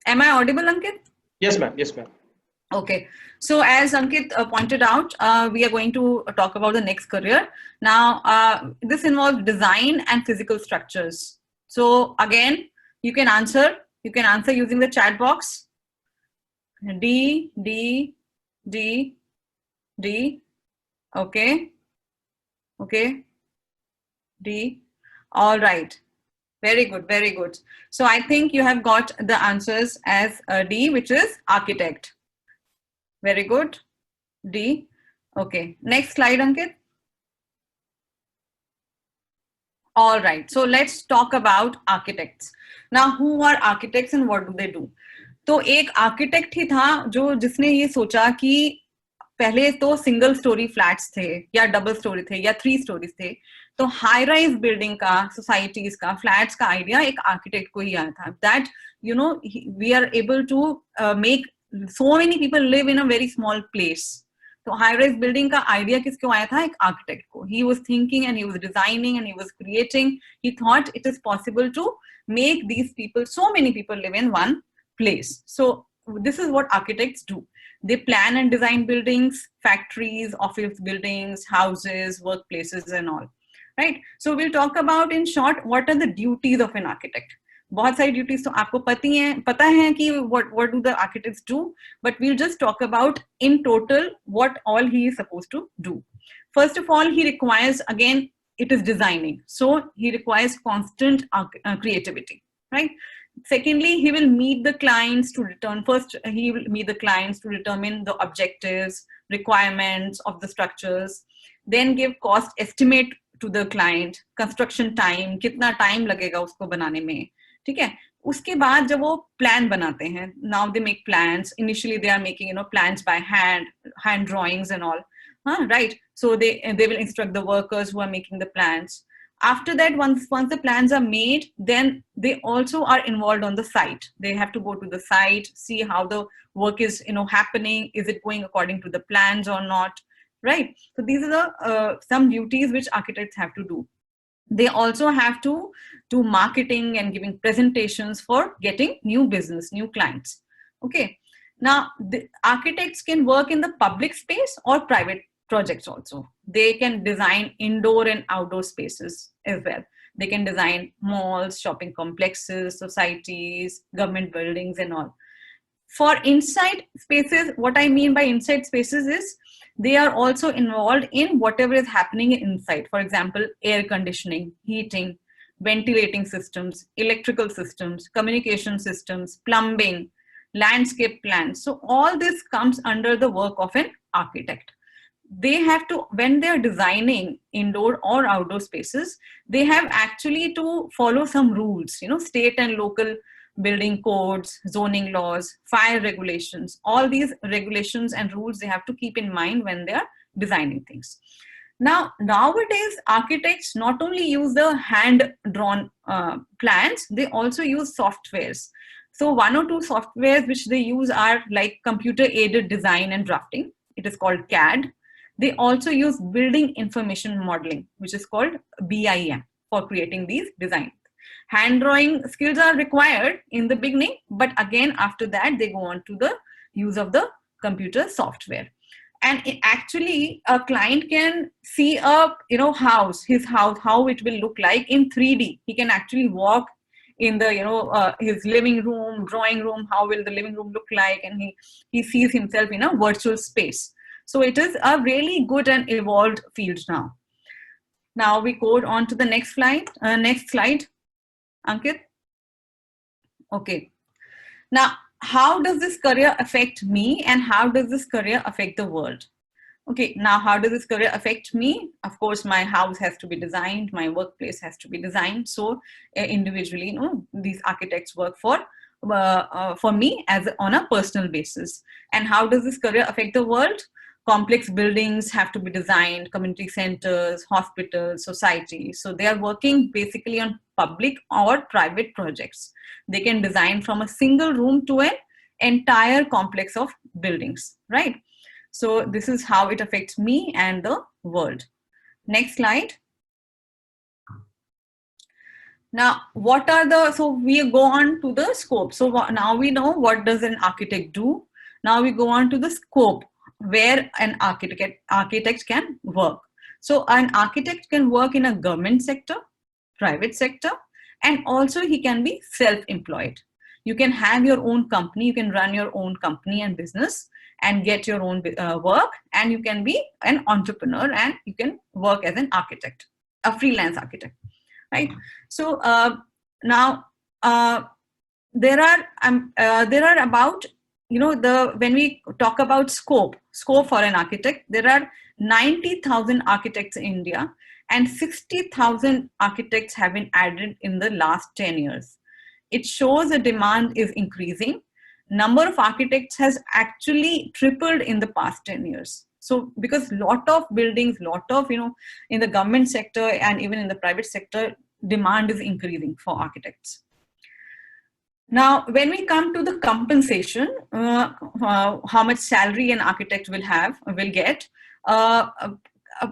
Am I audible, Ankit? Yes ma'am, yes ma'am. Okay, so as Ankit pointed out, we are going to talk about the next career. Now, this involves design and physical structures. So again, you can answer using the chat box. D, D, D, D, okay, D, all right. Very good. So I think you have got the answers as D, which is architect. Very good. D. Okay. Next slide, Ankit. All right. So let's talk about architects. Now, who are architects and what do they do? तो एक architect ही था जिसने ये सोचा कि पहले तो single storey flats थे या डबल स्टोरी थे या 3 स्टोरीज थे, तो हाई राइज बिल्डिंग का, सोसाइटीज का, फ्लैट्स का आइडिया एक आर्किटेक्ट को ही आया था। That we are able to make so many people live in a very small place. तो high rise building का idea किसको आया था? एक architect को. He was thinking and he was designing and he was creating. He thought it is possible to make these people, so many people live in one place. So this is what architects do. They plan and design buildings, factories, office buildings, houses, workplaces and all. Right? So we'll talk about in short what are the duties of an architect. बहुत सारी duties तो आपको पता है कि what do the architects do, but we'll just talk about in total what all he is supposed to do. First of all, he requires, again, it is designing, so he requires constant creativity, right? Secondly, he will meet the clients to determine the objectives, requirements of the structures, then give cost estimate to the client, construction time, कितना time लगेगा उसको बनाने में, ठीक है। उसके बाद जब वो प्लान बनाते हैं, now they make plans, initially they are making plans by hand drawings and all, right? So they will instruct the workers who are making the plans. After that, once the plans are made, then they also are involved on the site. They have to go to the site, see how the work is happening. Is it going according to the plans or not, right? So these are the some duties which architects have to do. They also have to do marketing and giving presentations for getting new business, new clients. Okay. Now, the architects can work in the public space or private projects also. They can design indoor and outdoor spaces as well. They can design malls, shopping complexes, societies, government buildings, and all. For inside spaces, what I mean by inside spaces is they are also involved in whatever is happening inside. For example, air conditioning, heating, ventilating systems, electrical systems, communication systems, plumbing, landscape plans. So all this comes under the work of an architect. They have to, when they're designing indoor or outdoor spaces, they have actually to follow some rules, state and local building codes, zoning laws, fire regulations. All these regulations and rules they have to keep in mind when they are designing things. Now, nowadays, architects not only use the hand-drawn plans, they also use softwares. So one or two softwares which they use are like computer-aided design and drafting. It is called CAD. They also use building information modeling, which is called BIM, for creating these designs. Hand drawing skills are required in the beginning, but again, after that, they go on to the use of the computer software. And actually, a client can see a his house, how it will look like in 3D. He can actually walk in the his living room, drawing room. How will the living room look like? And he sees himself in a virtual space. So it is a really good and evolved field now. Now we go on to the next slide. Ankit. Okay. Now, how does this career affect me, and how does this career affect the world? Okay, now how does this career affect me? Of course, my house has to be designed, my workplace has to be designed. So individually, these architects work for me as on a personal basis. And how does this career affect the world? Complex buildings have to be designed, community centers, hospitals, societies. So they are working basically on public or private projects. They can design from a single room to an entire complex of buildings, right? So this is how it affects me and the world. Next slide. Now, so we go on to the scope. So now we know what does an architect do. Now we go on to the scope, where an architect can work. So an architect can work in a government sector, private sector, and also he can be self-employed. You can have your own company, you can run your own company and business and get your own work, and you can be an entrepreneur and you can work as an architect, a freelance architect, right? So now there are about when we talk about scope for an architect, there are 90,000 architects in India, and 60,000 architects have been added in the last 10 years. It shows the demand is increasing. Number of architects has actually tripled in the past 10 years. So because lot of buildings, in the government sector and even in the private sector, demand is increasing for architects. Now, when we come to the compensation, how much salary an architect will get,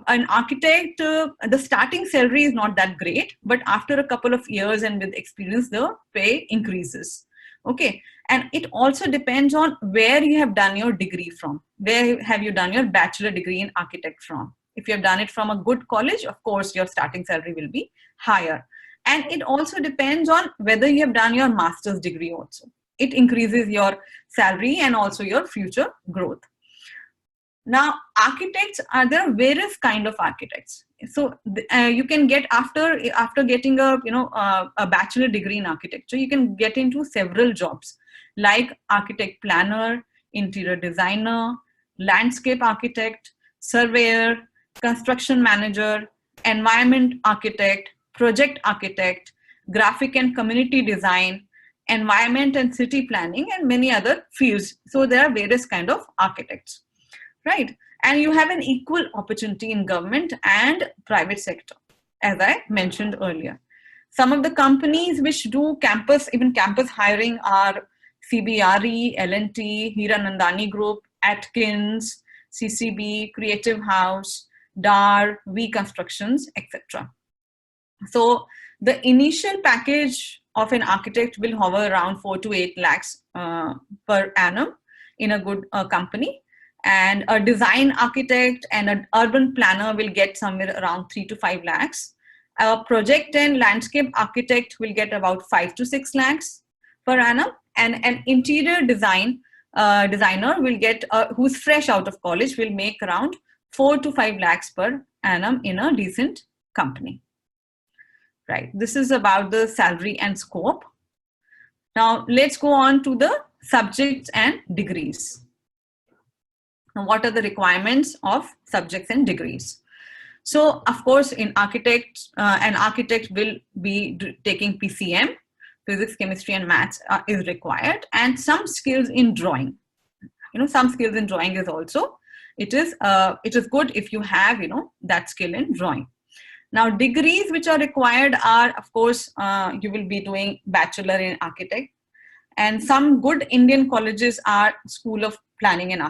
an architect, the starting salary is not that great, but after a couple of years and with experience, the pay increases. Okay. And it also depends on where you have done your degree from. Where have you done your bachelor degree in architect from? If you have done it from a good college, of course, your starting salary will be higher. And it also depends on whether you have done your master's degree also. It increases your salary and also your future growth. Now, architects, there are various kind of architects. So you can get after getting a bachelor degree in architecture, you can get into several jobs like architect planner, interior designer, landscape architect, surveyor, construction manager, environment architect, project architect, graphic and community design, environment and city planning, and many other fields. So there are various kind of architects, right? And you have an equal opportunity in government and private sector, as I mentioned earlier. Some of the companies which do even campus hiring are CBRE, L&T, Hiranandani Group, Atkins, CCB, Creative House, DAR, V Constructions, etc. So the initial package of an architect will hover around 4 to 8 lakhs per annum in a good company. And a design architect and an urban planner will get somewhere around 3 to 5 lakhs. A project and landscape architect will get about 5 to 6 lakhs per annum. And an interior designer will get, who's fresh out of college, will make around 4 to 5 lakhs per annum in a decent company. Right, this is about the salary and scope. Now let's go on to the subjects and degrees. Now, what are the requirements of subjects and degrees? So of course, in architects, an architect will be taking PCM, physics, chemistry, and maths is required, and some skills in drawing. Some skills in drawing is also, it is good if you have, that skill in drawing. Now, degrees which are required are, of course, you will be doing bachelor in architect, and some good Indian colleges are School of Planning and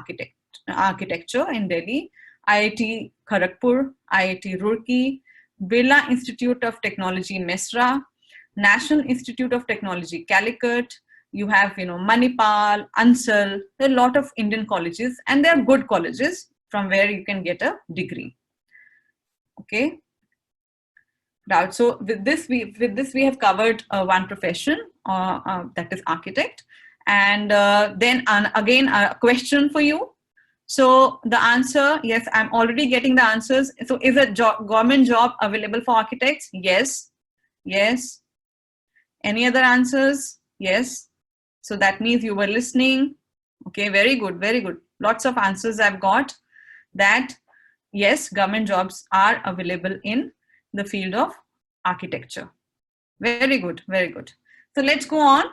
Architecture in Delhi, IIT Kharagpur, IIT Roorkee, Birla Institute of Technology Mesra, National Institute of Technology Calicut. You have, Manipal, Ansal. There are a lot of Indian colleges, and they are good colleges from where you can get a degree. Okay. Right. So with this we have covered one profession, that is architect, and then again a question for you. So the answer, yes, I'm already getting the answers. So is a government job available for architects? Yes, yes. Any other answers? Yes. So that means you were listening. Okay, very good, very good. Lots of answers I've got. That yes, government jobs are available in the field of architecture. Very good, very good. So let's go on.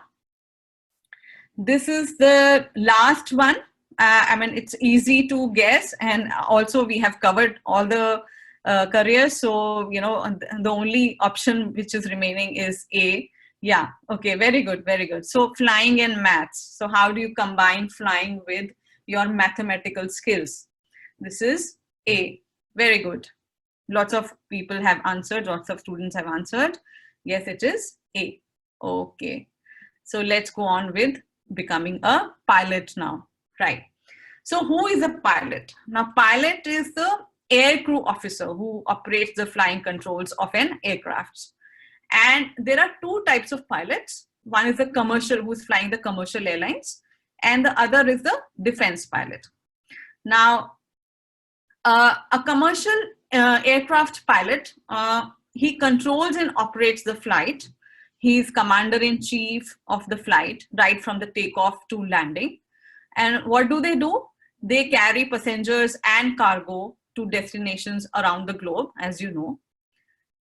This is the last one. It's easy to guess, and also we have covered all the careers. So, the only option which is remaining is A. Yeah, okay, very good, very good. So flying and maths. So how do you combine flying with your mathematical skills? This is A. Very good. Lots of people have answered, lots of students have answered. Yes, it is A. Okay. So let's go on with becoming a pilot now. Right. So who is a pilot? Now, pilot is the aircrew officer who operates the flying controls of an aircraft. And there are two types of pilots. One is the commercial, who's flying the commercial airlines, and the other is the defense pilot. Now, a commercial aircraft pilot, he controls and operates the flight. He is commander-in-chief of the flight, right from the takeoff to landing. And what do? They carry passengers and cargo to destinations around the globe, as you know.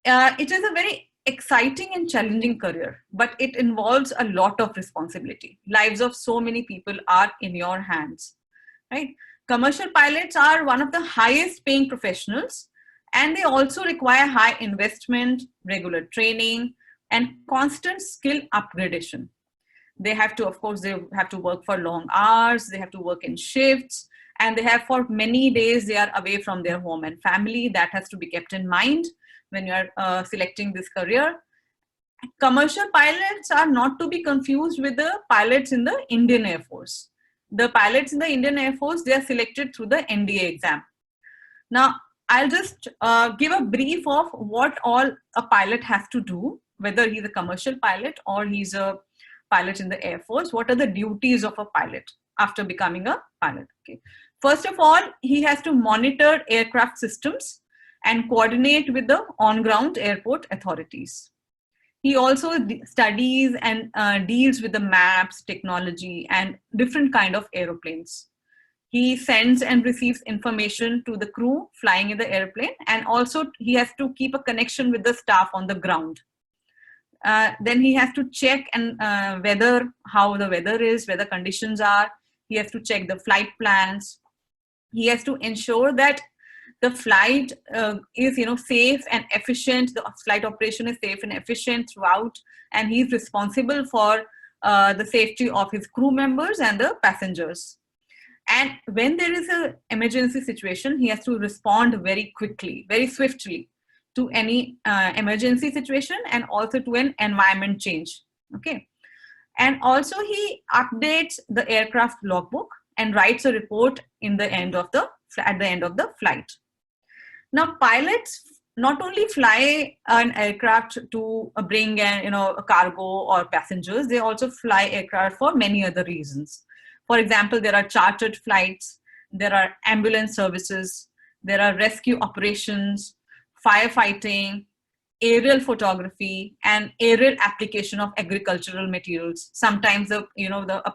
It is a very exciting and challenging career, but it involves a lot of responsibility. Lives of so many people are in your hands, right? Commercial pilots are one of the highest paying professionals, and they also require high investment, regular training, and constant skill upgradation. They have to, of course, they have to work for long hours, they have to work in shifts, and they have for many days they are away from their home and family. That has to be kept in mind when you are selecting this career. Commercial pilots are not to be confused with the pilots in the Indian Air Force. The pilots in the Indian Air Force, they are selected through the NDA exam. Now, I'll just give a brief of what all a pilot has to do, whether he's a commercial pilot or he's a pilot in the Air Force. What are the duties of a pilot after becoming a pilot? Okay. First of all, he has to monitor aircraft systems and coordinate with the on-ground airport authorities. He also studies and deals with the maps, technology, and different kind of aeroplanes. He sends and receives information to the crew flying in the airplane, and also he has to keep a connection with the staff on the ground. Then he has to check and how the weather is, weather conditions are. He has to check the flight plans. He has to ensure that the flight is, safe and efficient. The flight operation is safe and efficient throughout, and he's responsible for the safety of his crew members and the passengers. And when there is an emergency situation, he has to respond very quickly, very swiftly to any emergency situation, and also to an environment change. Okay. And also he updates the aircraft logbook and writes a report at the end of the flight. Now, pilots not only fly an aircraft to bring a cargo or passengers, they also fly aircraft for many other reasons. For example, there are chartered flights, there are ambulance services, there are rescue operations, firefighting, aerial photography, and aerial application of agricultural materials. Sometimes a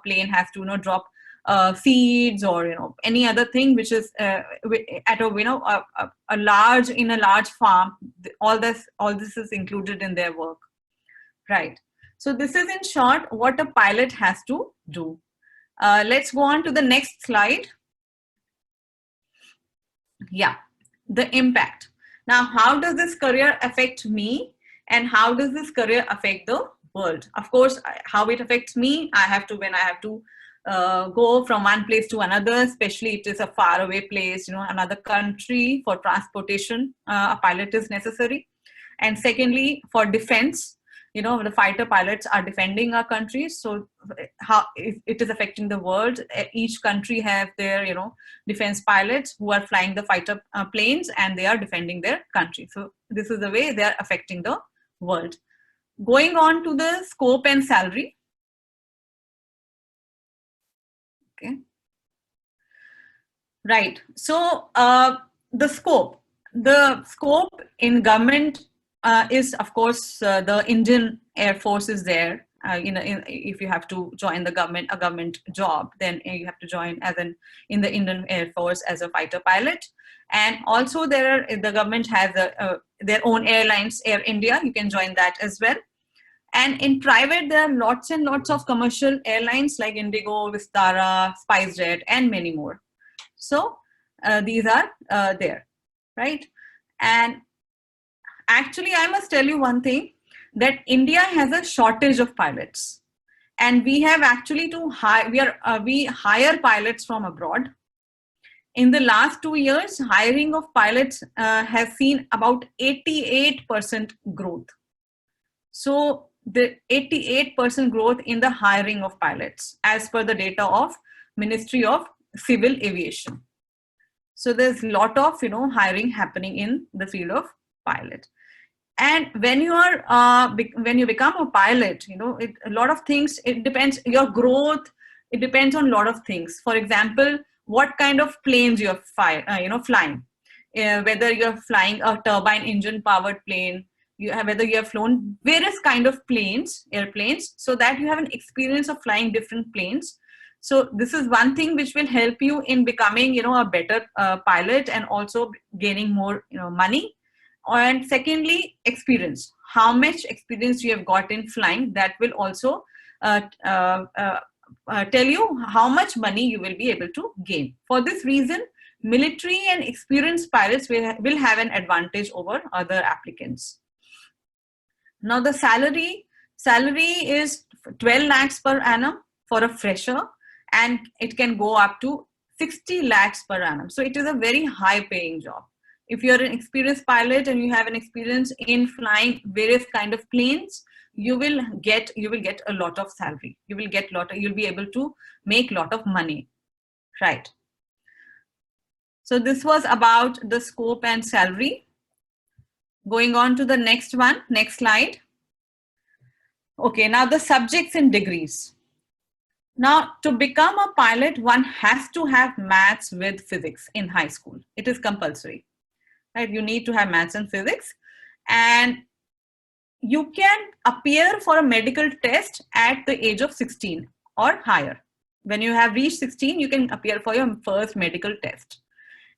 plane has to drop seeds or any other thing which is at a large farm. All this is included in their work, right? So this is in short what a pilot has to do. Let's go on to the next slide. Yeah, the impact. Now, how does this career affect me, and how does this career affect the world? Of course, how it affects me, when I have to go from one place to another, especially it is a faraway place, another country. For transportation, a pilot is necessary. And secondly, for defense, the fighter pilots are defending our countries. So how it is affecting the world. Each country have their defense pilots who are flying the fighter planes, and they are defending their country. So this is the way they are affecting the world. Going on to the scope and salary. Okay. Right. So the scope in government is, of course, the Indian Air Force is there. If you have to join a government job, then you have to join in the Indian Air Force as a fighter pilot. And also the government has their own airlines, Air India. You can join that as well. And in private, there are lots and lots of commercial airlines like Indigo, Vistara, SpiceJet, and many more. So these are there, right? And actually, I must tell you one thing, that India has a shortage of pilots, and we have actually we hire pilots from abroad. In the last 2 years, hiring of pilots has seen about 88% growth. So the 88% growth in the hiring of pilots, as per the data of Ministry of Civil Aviation. So there's a lot of hiring happening in the field of pilot. And when you become a pilot, a lot of things, it depends, your growth, it depends on a lot of things. For example, what kind of planes you're flying, whether you're flying a turbine engine powered plane, whether you have flown various kind of airplanes, so that you have an experience of flying different planes. So this is one thing which will help you in becoming, a better pilot, and also gaining more, money. And secondly, experience. How much experience you have got in flying, that will also tell you how much money you will be able to gain. For this reason, military and experienced pilots will have an advantage over other applicants. Now the salary is 12 lakhs per annum for a fresher, and it can go up to 60 lakhs per annum. So it is a very high paying job. If you're an experienced pilot and you have an experience in flying various kind of planes, you will get a lot of salary. You'll be able to make a lot of money, right? So this was about the scope and salary. Going on to the next slide. Okay, now the subjects and degrees. Now, to become a pilot, one has to have maths with physics in high school. It is compulsory, right? You need to have maths and physics, and you can appear for a medical test at the age of 16 or higher. When you have reached 16, you can appear for your first medical test.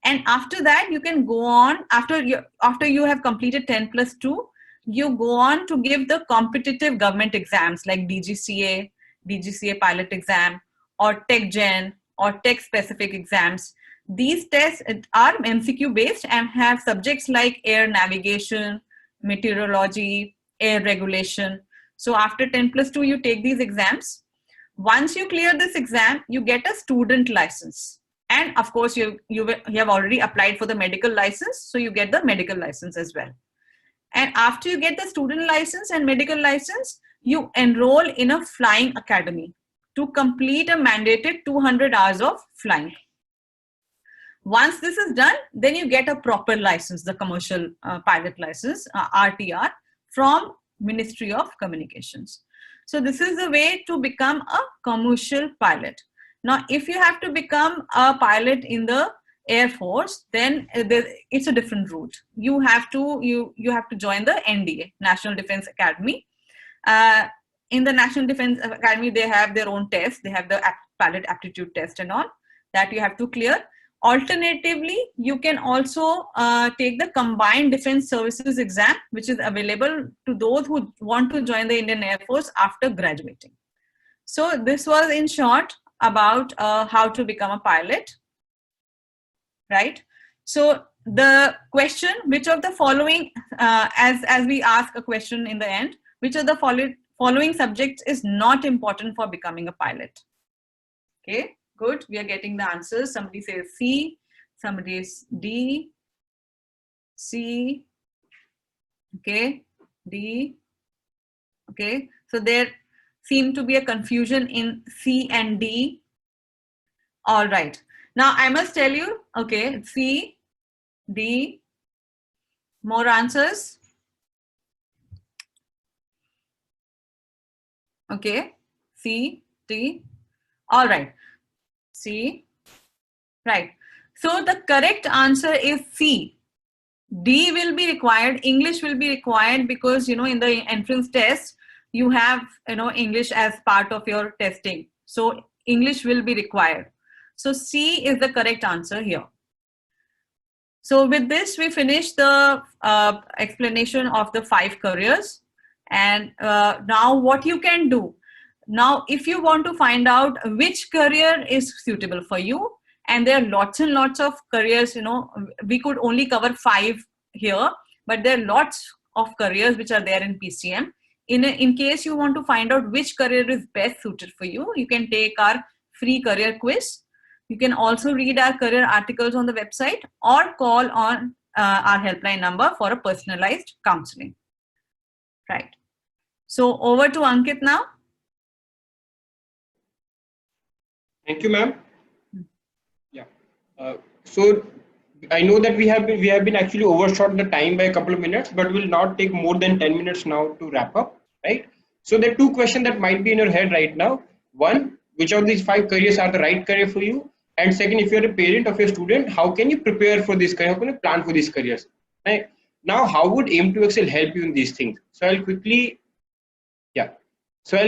And after that, you can go on, after you have completed 10+2, you go on to give the competitive government exams like DGCA pilot exam, or TechGen, or tech specific exams. These tests are MCQ based and have subjects like air navigation, meteorology, air regulation. So after 10+2, you take these exams. Once you clear this exam, you get a student license. And of course, you have already applied for the medical license, so you get the medical license as well. And after you get the student license and medical license, you enroll in a flying academy to complete a mandated 200 hours of flying. Once this is done, then you get a proper license, the commercial pilot license, RTR, from Ministry of Communications. So this is the way to become a commercial pilot. Now, if you have to become a pilot in the Air Force, then it's a different route. You have to join the NDA, National Defense Academy. In the National Defense Academy, they have their own tests. They have the pilot aptitude test and all that you have to clear. Alternatively, you can also take the Combined Defense Services exam, which is available to those who want to join the Indian Air Force after graduating. So this was in short about how to become a pilot, right? So the question, which of the following, as we ask a question in the end, which of the following subjects is not important for becoming a pilot? Okay. Good, we are getting the answers. Somebody says C, somebody is D, C, okay, D, okay. So there seem to be a confusion in C and D. All right. Now I must tell you, okay, C, D, more answers. Okay, C, D, all right. C, right. So the correct answer is C. D will be required. English will be required because, in the entrance test, you have, English as part of your testing. So English will be required. So C is the correct answer here. So with this, we finish the explanation of the 5 careers. And now what you can do. Now, if you want to find out which career is suitable for you, and there are lots and lots of careers, we could only cover 5 here, but there are lots of careers which are there in PCM. In case you want to find out which career is best suited for you, you can take our free career quiz. You can also read our career articles on the website or call on our helpline number for a personalized counseling. Right. So over to Ankit now. Thank you, ma'am. Yeah. So I know that we have been actually overshot the time by a couple of minutes, but will not take more than 10 minutes now to wrap up, right? So there are 2 questions that might be in your head right now. One, which of these 5 careers are the right career for you? And second, if you're a parent of your student, how can you prepare for this career? How can you plan for these careers? Right? Now, how would Aim2Excel help you in these things? So I'll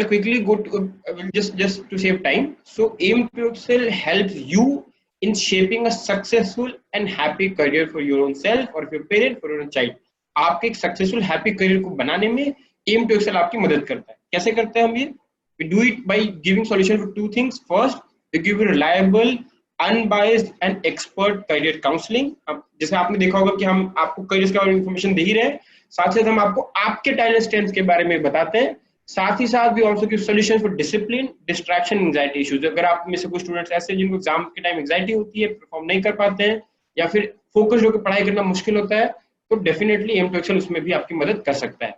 quickly go to just to save time. So Aim2Excel helps you in shaping a successful and happy career for your own self or for your parent, for your own child. आपके एक successful happy career को बनाने में Aim2Excel आपकी मदद करता है. कैसे करते हैं हम ये? We do it by giving solution for 2 things. First, we give you reliable, unbiased and expert career counseling. अब जैसे आपने देखा होगा कि हम आपको careers के बारे में information दे ही रहे हैं, साथ ही साथ हम आपको आपके talent strengths के बारे में बताते हैं. साथ ही साथ भी also give solution for discipline, distraction, anxiety issues. अगर आप में से कुछ स्टूडेंट्स ऐसे जिनको एग्जाम के टाइम एंजाइटी होती है, परफॉर्म नहीं कर पाते हैं या फिर फोकस होकर पढ़ाई करना मुश्किल होता है, तो डेफिनेटली Aim2Excel उसमें भी आपकी मदद कर सकता है.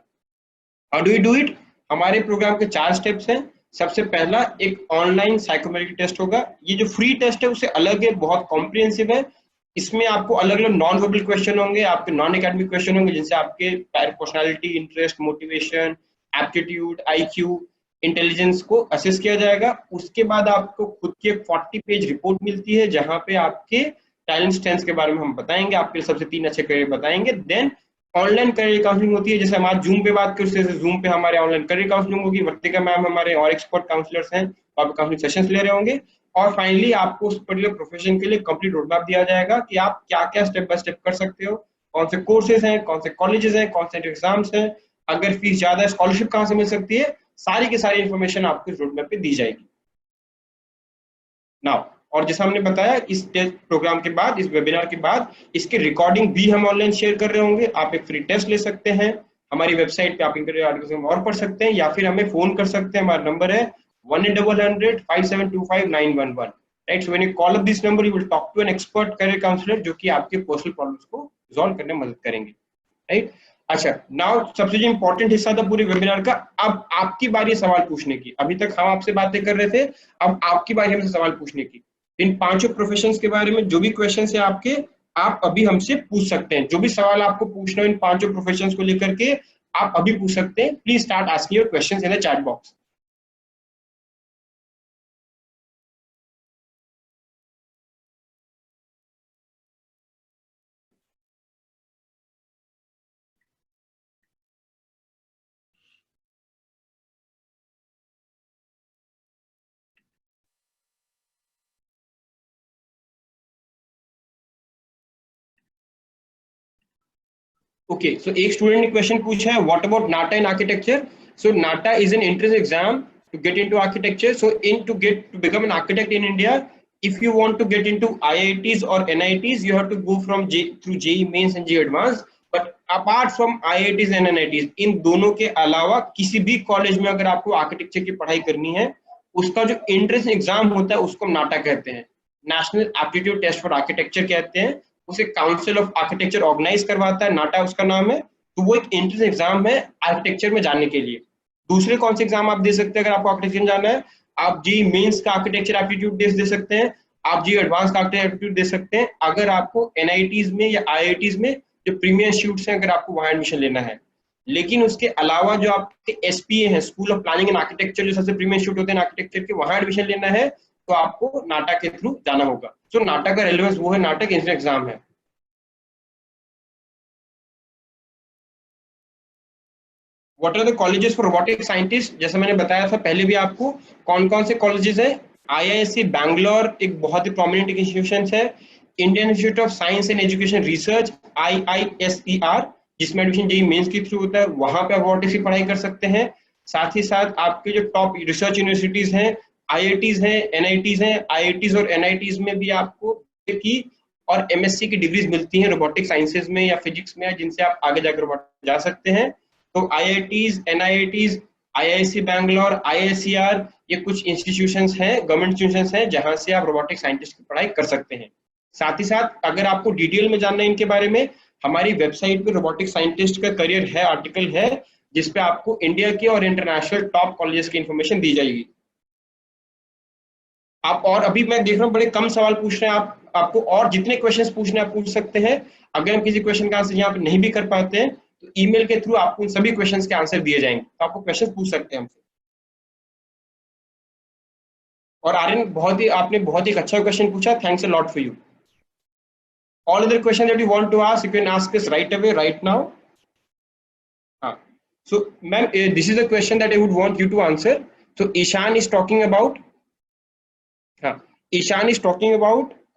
How do you do it? हमारे प्रोग्राम के 4 स्टेप्स हैं. सबसे पहला एक ऑनलाइन साइकोमेट्रिक टेस्ट होगा. ये जो फ्री टेस्ट है उससे अलग है, बहुत कॉम्प्रिहेंसिव है. इसमें आपको अलग अलग नॉन वर्बल क्वेश्चन होंगे, आपके नॉन एकेडमिक क्वेश्चन होंगे, जिनसे आपके personality, interest, motivation, aptitude, IQ, intelligence को असेस किया जाएगा. उसके बाद आपको खुद की 40 पेज रिपोर्ट मिलती है जहां पे आपके टैलेंट स्ट्रेंथ्स के बारे में हम बताएंगे, आपके सबसे 3 अच्छे करियर बताएंगे. देन ऑनलाइन करियर काउंसलिंग होती है, जैसे हम आज जूम पे बात करते हैं, जूम पे हमारे ऑनलाइन करियर काउंसलिंग होगी. वर्तिका मैम हमारे और एक्सपर्ट काउंसलर्स हैं, आप काउंसलिंग सेशंस ले रहे होंगे. और फाइनली आपको उस पर्टिकुलर प्रोफेशन के लिए कंप्लीट रोड मैप दिया जाएगा कि आप क्या क्या स्टेप बाय स्टेप कर सकते हो, कौन से कोर्सेज हैं, कौन से कॉलेजेस हैं, कौन से एग्जाम्स हैं, अगर फीस ज्यादा है स्कॉलरशिप कहां से मिल सकती है, सारी की सारी इंफॉर्मेशन आपको इस रोड मैप पे दी जाएगी. नाउ और जैसा हमने बताया इस टेस्ट प्रोग्राम के बाद, इस वेबिनार के बाद इसके रिकॉर्डिंग भी हम ऑनलाइन शेयर कर रहे होंगे। आप एक फ्री टेस्ट ले सकते हैं हमारी वेबसाइट पे, आप इंटरव्यू आर्टिकल्स और पढ़ सकते हैं, या फिर हमें फोन कर सकते हैं। हमारा नंबर है 1-800-5725-911, right. So when you call up this number you will talk to an expert career counsellor जो कि आपके पर्सनल प्रॉब्लम्स को रिजॉल्व करने में मदद करेंगे, राइट। अच्छा, नाउ सबसे जो इंपॉर्टेंट हिस्सा था पूरे वेबिनार का, अब आपकी बारी सवाल पूछने की। अभी तक हम आपसे बातें कर रहे थे, अब आपकी बारी हमसे सवाल पूछने की। इन पांचों प्रोफेशंस के बारे में जो भी क्वेश्चन है आपके, आप अभी हमसे पूछ सकते हैं। जो भी सवाल आपको पूछना हो इन पांचों प्रोफेशंस को लेकर के, आप अभी पूछ सकते हैं। Please start asking your questions in the chat box. Okay, so एक स्टूडेंट ने क्वेश्चन पूछा है, what about NATA in architecture? So NATA is an entrance exam to get into architecture. So in to become an architect in India, if you want to get into IITs or NITs, you have to go through JEE Mains and JEE Advanced. But apart from IITs and NITs, इन दोनों के अलावा किसी भी college में अगर आपको architecture की पढ़ाई करनी है, उसका जो एंट्रेंस एग्जाम होता है उसको नाटा कहते हैं, national aptitude test for architecture कहते हैं। उसे काउंसिल ऑफ आर्किटेक्चर ऑर्गेनाइज करवाता है, नाटा उसका नाम है। तो वो एक एंट्रेंस एग्जाम है आर्किटेक्चर में जाने के लिए। दूसरे कौन से एग्जाम आप दे सकते हैं अगर आपको आर्किटेक्चर में जाना है? आप जी मेंस का आर्किटेक्चर एप्टीट्यूड टेस्ट दे सकते हैं, आप जी एडवांस का आर्किटेक्चर एप्टीट्यूड दे सकते हैं अगर आपको एनआईटीज में या आईआईटीज में जो प्रीमियर इंस्टीट्यूट्स हैं अगर आपको वहां एडमिशन लेना है। लेकिन उसके अलावा जो आपके एसपीए हैं, school of planning and architecture, जो सबसे प्रीमियर इंस्टीट्यूट होते हैं आर्किटेक्चर के, वहां एडमिशन लेना है तो आपको नाटा के थ्रू जाना होगा। तो नाटा का रेलेवेंस वो है, नाटा का एंट्रेंस एग्जाम है। What are the colleges for robotic scientist? जैसे मैंने बताया था पहले भी आपको, कौन कौन से कॉलेजेस हैं। आईआईएससी बैंगलोर एक बहुत ही प्रोमिनेंट इंस्टीट्यूशन है। Indian institute of science and education research IISER, जिसमें एडमिशन जेईई मेंस के थ्रू होता है, वहां पे रोबोटिक्स की पढ़ाई कर सकते हैं। साथ ही साथ आपके जो टॉप रिसर्च यूनिवर्सिटीज हैं, आईआईटीज हैं, एनआईटीज हैं, आईआईटीज और एनआईटीज में भी आपको की और एमएससी की डिग्रीज मिलती हैं रोबोटिक साइंसेज में या फिजिक्स में, जिनसे आप आगे जाकर रोबोटिक्स जा सकते हैं। तो IITs, NITs, IISc Bangalore, IISER, ये कुछ इंस्टीट्यूशंस हैं, गवर्नमेंट इंस्टीट्यूशंस हैं जहां से आप रोबोटिक साइंटिस्ट की पढ़ाई कर सकते हैं। साथ ही साथ अगर आपको डिटेल में जानना है इनके बारे में, हमारी वेबसाइट पे रोबोटिक साइंटिस्ट का करियर है आर्टिकल है, जिसपे आपको इंडिया के और इंटरनेशनल टॉप कॉलेजेस की इंफॉर्मेशन दी जाएगी। आप और अभी मैं देख रहा हूँ बड़े कम सवाल पूछ रहे हैं आप, आपको और जितने क्वेश्चंस पूछने आप पूछ सकते हैं। अगर हम किसी क्वेश्चन का आंसर यहाँ पे नहीं भी कर पाते हैं तो ईमेल के थ्रू आपको उन सभी क्वेश्चंस के आंसर दिए जाएंगे, तो आपको क्वेश्चंस पूछ सकते हैं हमसे। और आर्यन आपने बहुत ही अच्छा क्वेश्चन पूछा, thanks a lot for you. All other questions that you want to ask, you can ask us right away, right now. So, ma'am, this is a question that I would want you to answer. So, Ishan is talking about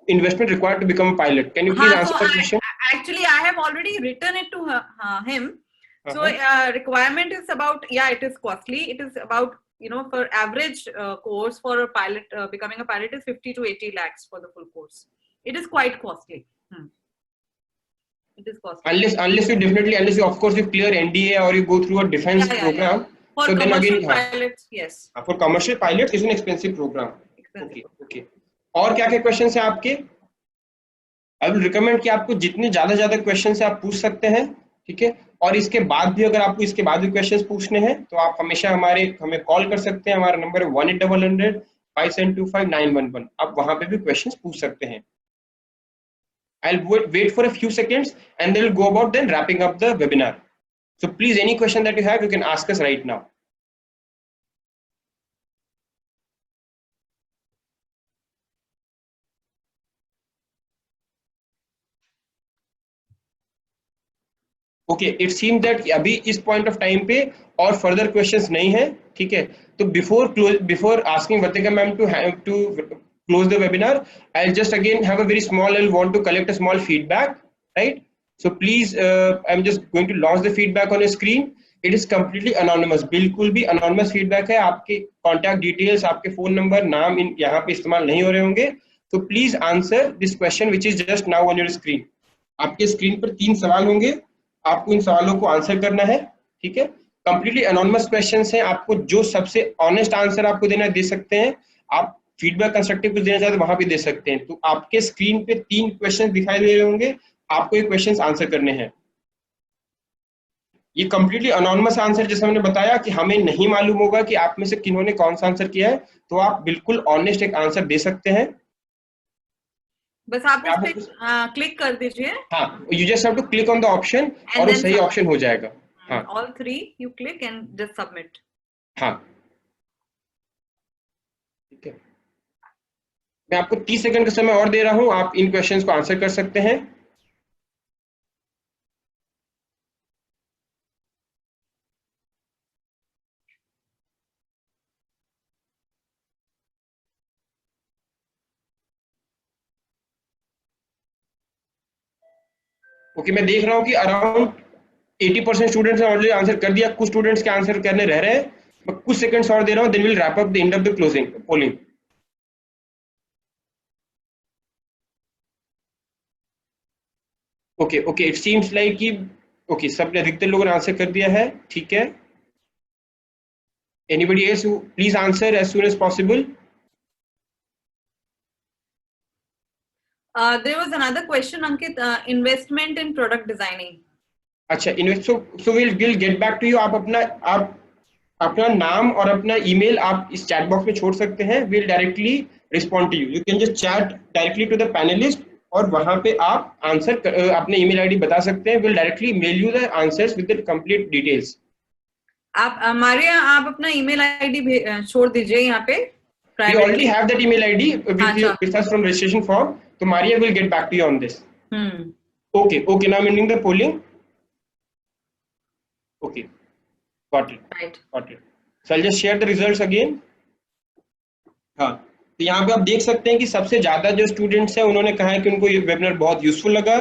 investment required to become a pilot. Can you please answer the question? Actually, I have already written it to him. So, requirement is about, it is costly. It is about, for average course for a pilot, becoming a pilot is 50 to 80 lakhs for the full course. It is quite costly. It is costly. Unless you of course you clear NDA or you go through a defense program. For so commercial pilots, yes. For commercial pilots, it's an expensive program. Okay. और क्या question है आपके? I will recommend कि आपको जितने ज्यादा question है आप पूछ सकते हैं, ठीक है। और इसके बाद भी अगर आपको इसके बाद भी क्वेश्चंस पूछने हैं तो आप हमेशा हमें कॉल कर सकते हैं। हमारा नंबर है 1-800-5725-911। आप वहां पे भी क्वेश्चंस पूछ सकते हैं। I'll wait for a few seconds and then we'll go about then wrapping up the webinar. So please, any question that you have, you can ask us right now. Okay, it seems that अभी इस point of time पे और further questions नहीं है, ठीक है। तो before asking Vartika ma'am to close the webinar, I'll just again have a very small, I'll want to collect a small feedback, right? So please, I'm just going to launch the feedback on your screen. It is completely anonymous, बिल्कुल भी anonymous feedback है। आपके contact details, आपके phone number, नाम यहाँ पे इस्तेमाल नहीं हो रहे होंगे। So please answer this question which is just now on your screen. आपके स्क्रीन पर 3 सवाल होंगे, आपको इन सवालों को आंसर करना है, ठीक है। कंप्लीटली एनोनिमस क्वेश्चंस हैं, आपको जो सबसे ऑनेस्ट आंसर आपको देना है दे सकते हैं, आप फीडबैक कंस्ट्रक्टिव कुछ देना चाहते हैं वहां पे दे सकते हैं। तो आपके स्क्रीन पे 3 क्वेश्चन दिखाई दे रहे होंगे, आपको ये क्वेश्चंस आंसर करने हैं। ये कंप्लीटली अनोनिमस आंसर, जैसे हमने बताया कि हमें नहीं मालूम होगा कि आप में से किन्होंने कौन सा आंसर किया है, तो आप बिल्कुल ऑनेस्ट एक आंसर दे सकते हैं। बस आप इस पे क्लिक कर दीजिए। हाँ, you just have to click on the option और वो सही ऑप्शन हो जाएगा। हाँ, all 3 you click and just submit. हाँ, ठीक है। मैं आपको 30 सेकंड का समय और दे रहा हूं, आप इन क्वेश्चंस को आंसर कर सकते हैं। ओके, मैं देख रहा हूं कि अराउंड 80% स्टूडेंट्स ने ऑलरेडी आंसर कर दिया, कुछ स्टूडेंट्स के आंसर करने रह रहे हैं। मैं कुछ सेकंड्स और दे रहा हूं, then will wrap up the end of the closing polling. Okay, okay, it seems like कि ओके, सबने, अधिकतर लोगों ने आंसर कर दिया है, ठीक है। Anybody else who please answer as soon as possible. There was another question, Ankit, investment in product designing. अच्छा, invest, so will get back to you. आप अपना नाम और अपना ईमेल आप इस चैट बॉक्स में छोड़ सकते हैं। Will directly respond to you. You can just chat directly to the panellist और वहां पे आप आंसर अपने ईमेल आईडी बता सकते हैं। Will directly mail you the answers with the complete details. आप मारिया, आप अपना ईमेल आईडी छोड़ दीजिए यहाँ पे। We already have that email ID with us from registration form. So Maria will get back to you on this. Okay, okay. Now I'm ending the polling. Okay, got it. Right. Got it. So I'll just share the results again. हाँ, तो यहाँ पे आप देख सकते हैं कि सबसे ज्यादा जो स्टूडेंट्स हैं उन्होंने कहा है कि उनको ये वेबिनार बहुत यूजफुल लगा,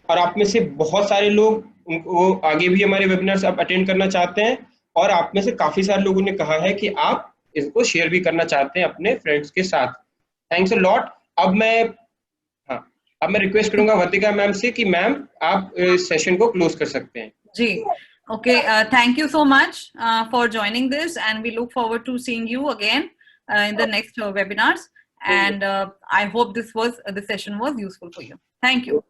और आप में से बहुत सारे लोग उनको आगे भी हमारे वेबिनार्स आप अटेंड करना चाहते हैं, और आप में से काफी सारे लोगों ने कहा है कि आप इसको शेयर भी करना चाहते हैं अपने फ्रेंड्स के साथ। Thanks a lot. अब मैं रिक्वेस्ट करूंगा वर्तिका मैम से कि मैम आप सेशन को क्लोज कर सकते हैं। जी, okay, thank you so much for joining this, and we look forward to seeing you again in the next webinars, and I hope this session was useful for you. Thank you.